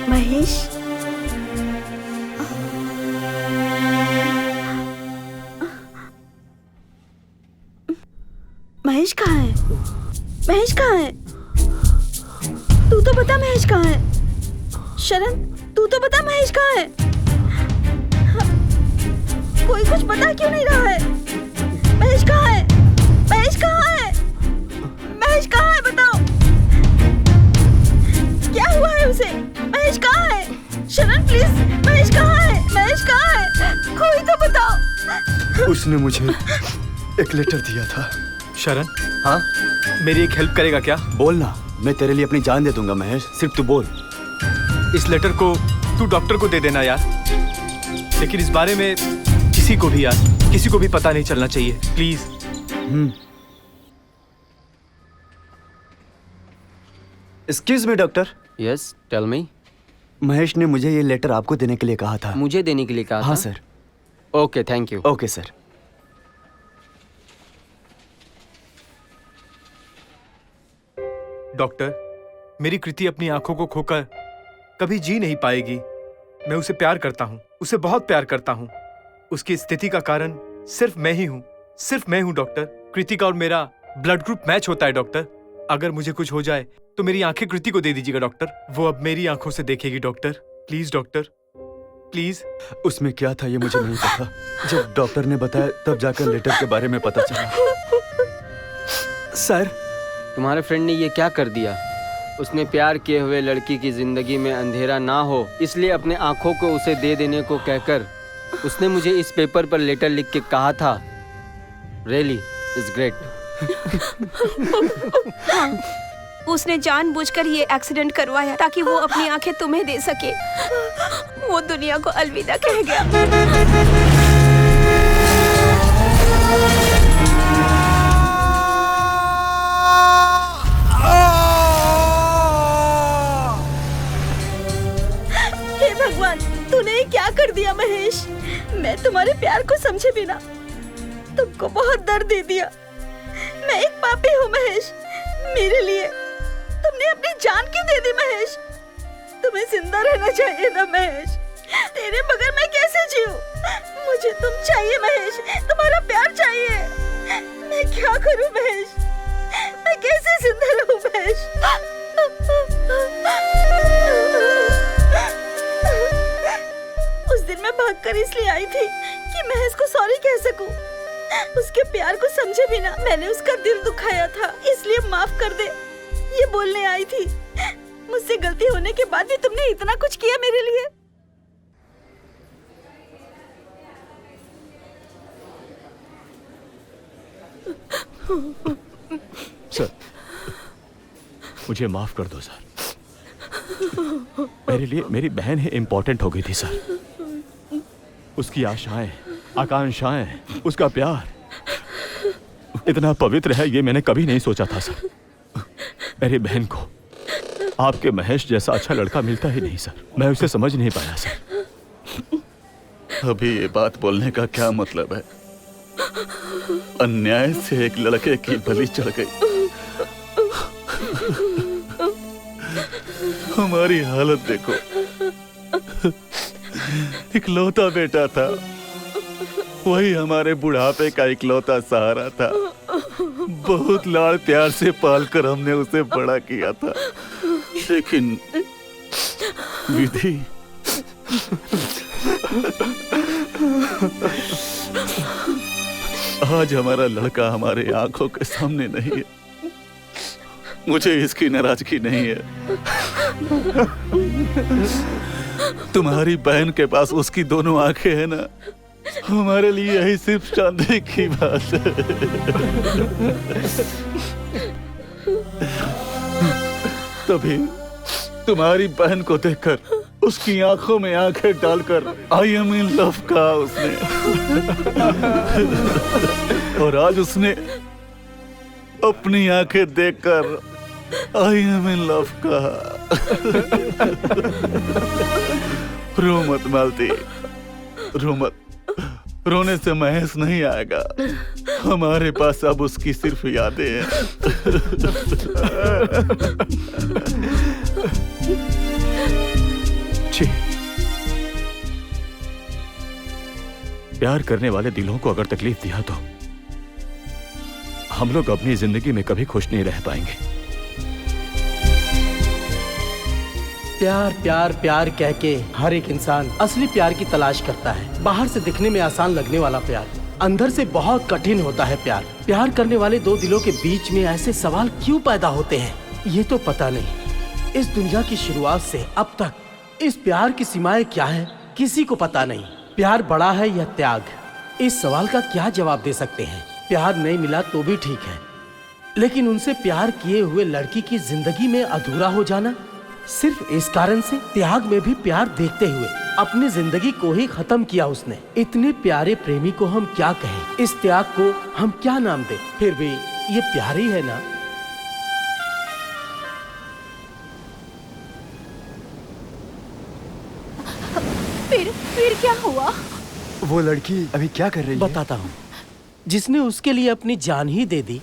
महेश, महेश कहाँ है? महेश कहाँ है? तू तो बता महेश कहाँ है? शरण, तू तो बता महेश कहाँ है? कोई कुछ बता क्यों नहीं रहा है? महेश कहाँ है? महेश कहाँ है? महेश कहाँ है बताओ? क्या हुआ है उसे? महेश कहाँ है? शरण प्लीज, महेश कहाँ है? उसने मुझे एक लेटर दिया था। शरण, हाँ मेरी एक हेल्प करेगा क्या? बोल ना, मैं तेरे लिए अपनी जान दे दूंगा महेश, सिर्फ तू बोल। इस लेटर को तू डॉक्टर को दे देना यार, लेकिन इस बारे में किसी को भी यार, किसी को भी पता नहीं चलना चाहिए, please. Excuse me doctor. Yes, tell me. Mahesh ने मुझे ये लेटर आपको देने के लिए कहा था। मुझे देने के लिए कहा था? हाँ sir. Okay, thank you. Okay sir. Doctor, मेरी कृति अपनी आंखों को खोकर कभी जी नहीं पाएगी। मैं उसे प्यार करता हूँ, उसे बहुत प्यार करता हूँ। उसकी स्थिति का कारण सिर्फ मैं ही हूँ, सिर्फ मैं हूँ डॉक्टर। कृति का और मेरा ब्लड ग्रुप मैच होता है डॉक्टर। अगर मुझे कुछ हो जाए तो मेरी आंखें कृति को दे दीजिएगा डॉक्टर, वो अब मेरी आंखों से देखेगी डॉक्टर। Please doctor, please. उसमें क्या था ये मुझे नहीं पता, जब डॉक्टर ने बताया तब जाकर लेटर के बारे में पता चला। सर, तुम्हारे फ्रेंड ने ये क्या कर दिया? उसने प्यार किए हुए लड़की की जिंदगी में अंधेरा ना हो इसलिए अपने आंखों को उसे दे देने को कहकर उसने मुझे इस पेपर पर लेटर लिख के कहा था। Really it's great. उसने जानबूझकर ये एक्सीडेंट करवाया ताकि वो अपनी आंखें तुम्हें दे सके। वो दुनिया को अलविदा कह गया। हे भगवान, तूने ये क्या कर दिया महेश? मैं तुम्हारे प्यार को समझे बिना तुमको बहुत दर्द दे दिया। मैं एक पापी हूँ महेश। मेरे लिए तुमने अपनी जान क्यों दे दी महेश? तुम्हें जिंदा रहना चाहिए ना महेश। तेरे बगैर मैं कैसे जीऊं? मुझे तुम चाहिए महेश, तुम्हारा प्यार चाहिए। मैं क्या करूं महेश? मैं कैसे जिंदा रहूं महेश? उस दिन मैं भागकर इसलिए आई थी कि महेश को सॉरी कह सकूं। उसके प्यार को समझे बिना मैंने उसका दिल दुखाया था, इसलिए माफ कर दे ये बोलने आई थी। मुझसे गलती होने के बाद भी तुमने इतना कुछ किया मेरे लिए। सर, मुझे माफ कर दो सर। मेरे लिए मेरी बहन ही इम्पोर्टेंट हो गई थी सर। उसकी आशाएं, आकांक्षाएं, उसका प्यार इतना पवित्र है ये मैंने कभी नहीं सोचा था सर। मेरी बहन को आपके महेश जैसा अच्छा लड़का मिलता ही नहीं सर। मैं उसे समझ नहीं पाया सर। अभी ये बात बोलने का क्या मतलब है? अन्याय से एक लड़के की बलि चढ़ गई। हमारी हालत देखो। इकलौता बेटा था, वही हमारे बुढ़ापे का इकलौता सहारा था। बहुत लाड़ प्यार से पालकर हमने उसे बड़ा किया था, लेकिन विधि आज हमारा लड़का हमारे आंखों के सामने नहीं है। मुझे इसकी नाराजगी नहीं है। तुम्हारी बहन के पास उसकी दोनों आंखें हैं ना, हमारे लिए यही सिर्फ चांदनी की बात है। तभी तुम्हारी बहन को देखकर उसकी आंखों में आंखें डालकर आई एम इन लव कहा उसने। और आज उसने अपनी आंखें देखकर आई एम इन लव कहा। रो मत मालती, रो मत। रोने से महेश नहीं आएगा। हमारे पास अब उसकी सिर्फ यादें हैं। जी, प्यार करने वाले दिलों को अगर तकलीफ दिया तो हम लोग अपनी जिंदगी में कभी खुश नहीं रह पाएंगे। प्यार प्यार प्यार कह के हर एक इंसान असली प्यार की तलाश करता है। बाहर से दिखने में आसान लगने वाला प्यार अंदर से बहुत कठिन होता है। प्यार करने वाले दो दिलों के बीच में ऐसे सवाल क्यों पैदा होते हैं ये तो पता नहीं। इस दुनिया की शुरुआत से अब तक इस प्यार की सीमाएं क्या है किसी को पता नहीं। प्यार बड़ा है या त्याग, इस सवाल का क्या जवाब दे सकते हैं? प्यार नहीं मिला तो भी ठीक है, लेकिन उनसे प्यार किए हुए लड़की की जिंदगी में अधूरा हो जाना, सिर्फ इस कारण से त्याग में भी प्यार देखते हुए अपनी जिंदगी को ही खत्म किया उसने। इतने प्यारे प्रेमी को हम क्या कहें? इस त्याग को हम क्या नाम दें? फिर भी ये प्यार ही है ना। फिर क्या हुआ? वो लड़की अभी क्या कर रही है? बताता हूँ। जिसने उसके लिए अपनी जान ही दे दी,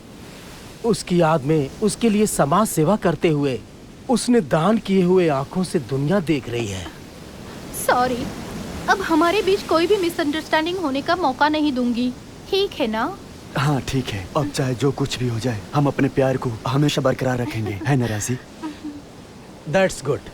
उसकी याद में उसके लिए समाज सेवा करते हुए उसने दान किए हुए आंखों से दुनिया देख रही है। सॉरी, अब हमारे बीच कोई भी मिसअंडरस्टैंडिंग होने का मौका नहीं दूंगी, ठीक है ना? हाँ ठीक है, अब चाहे जो कुछ भी हो जाए हम अपने प्यार को हमेशा बरकरार रखेंगे, है ना राजी? That's good.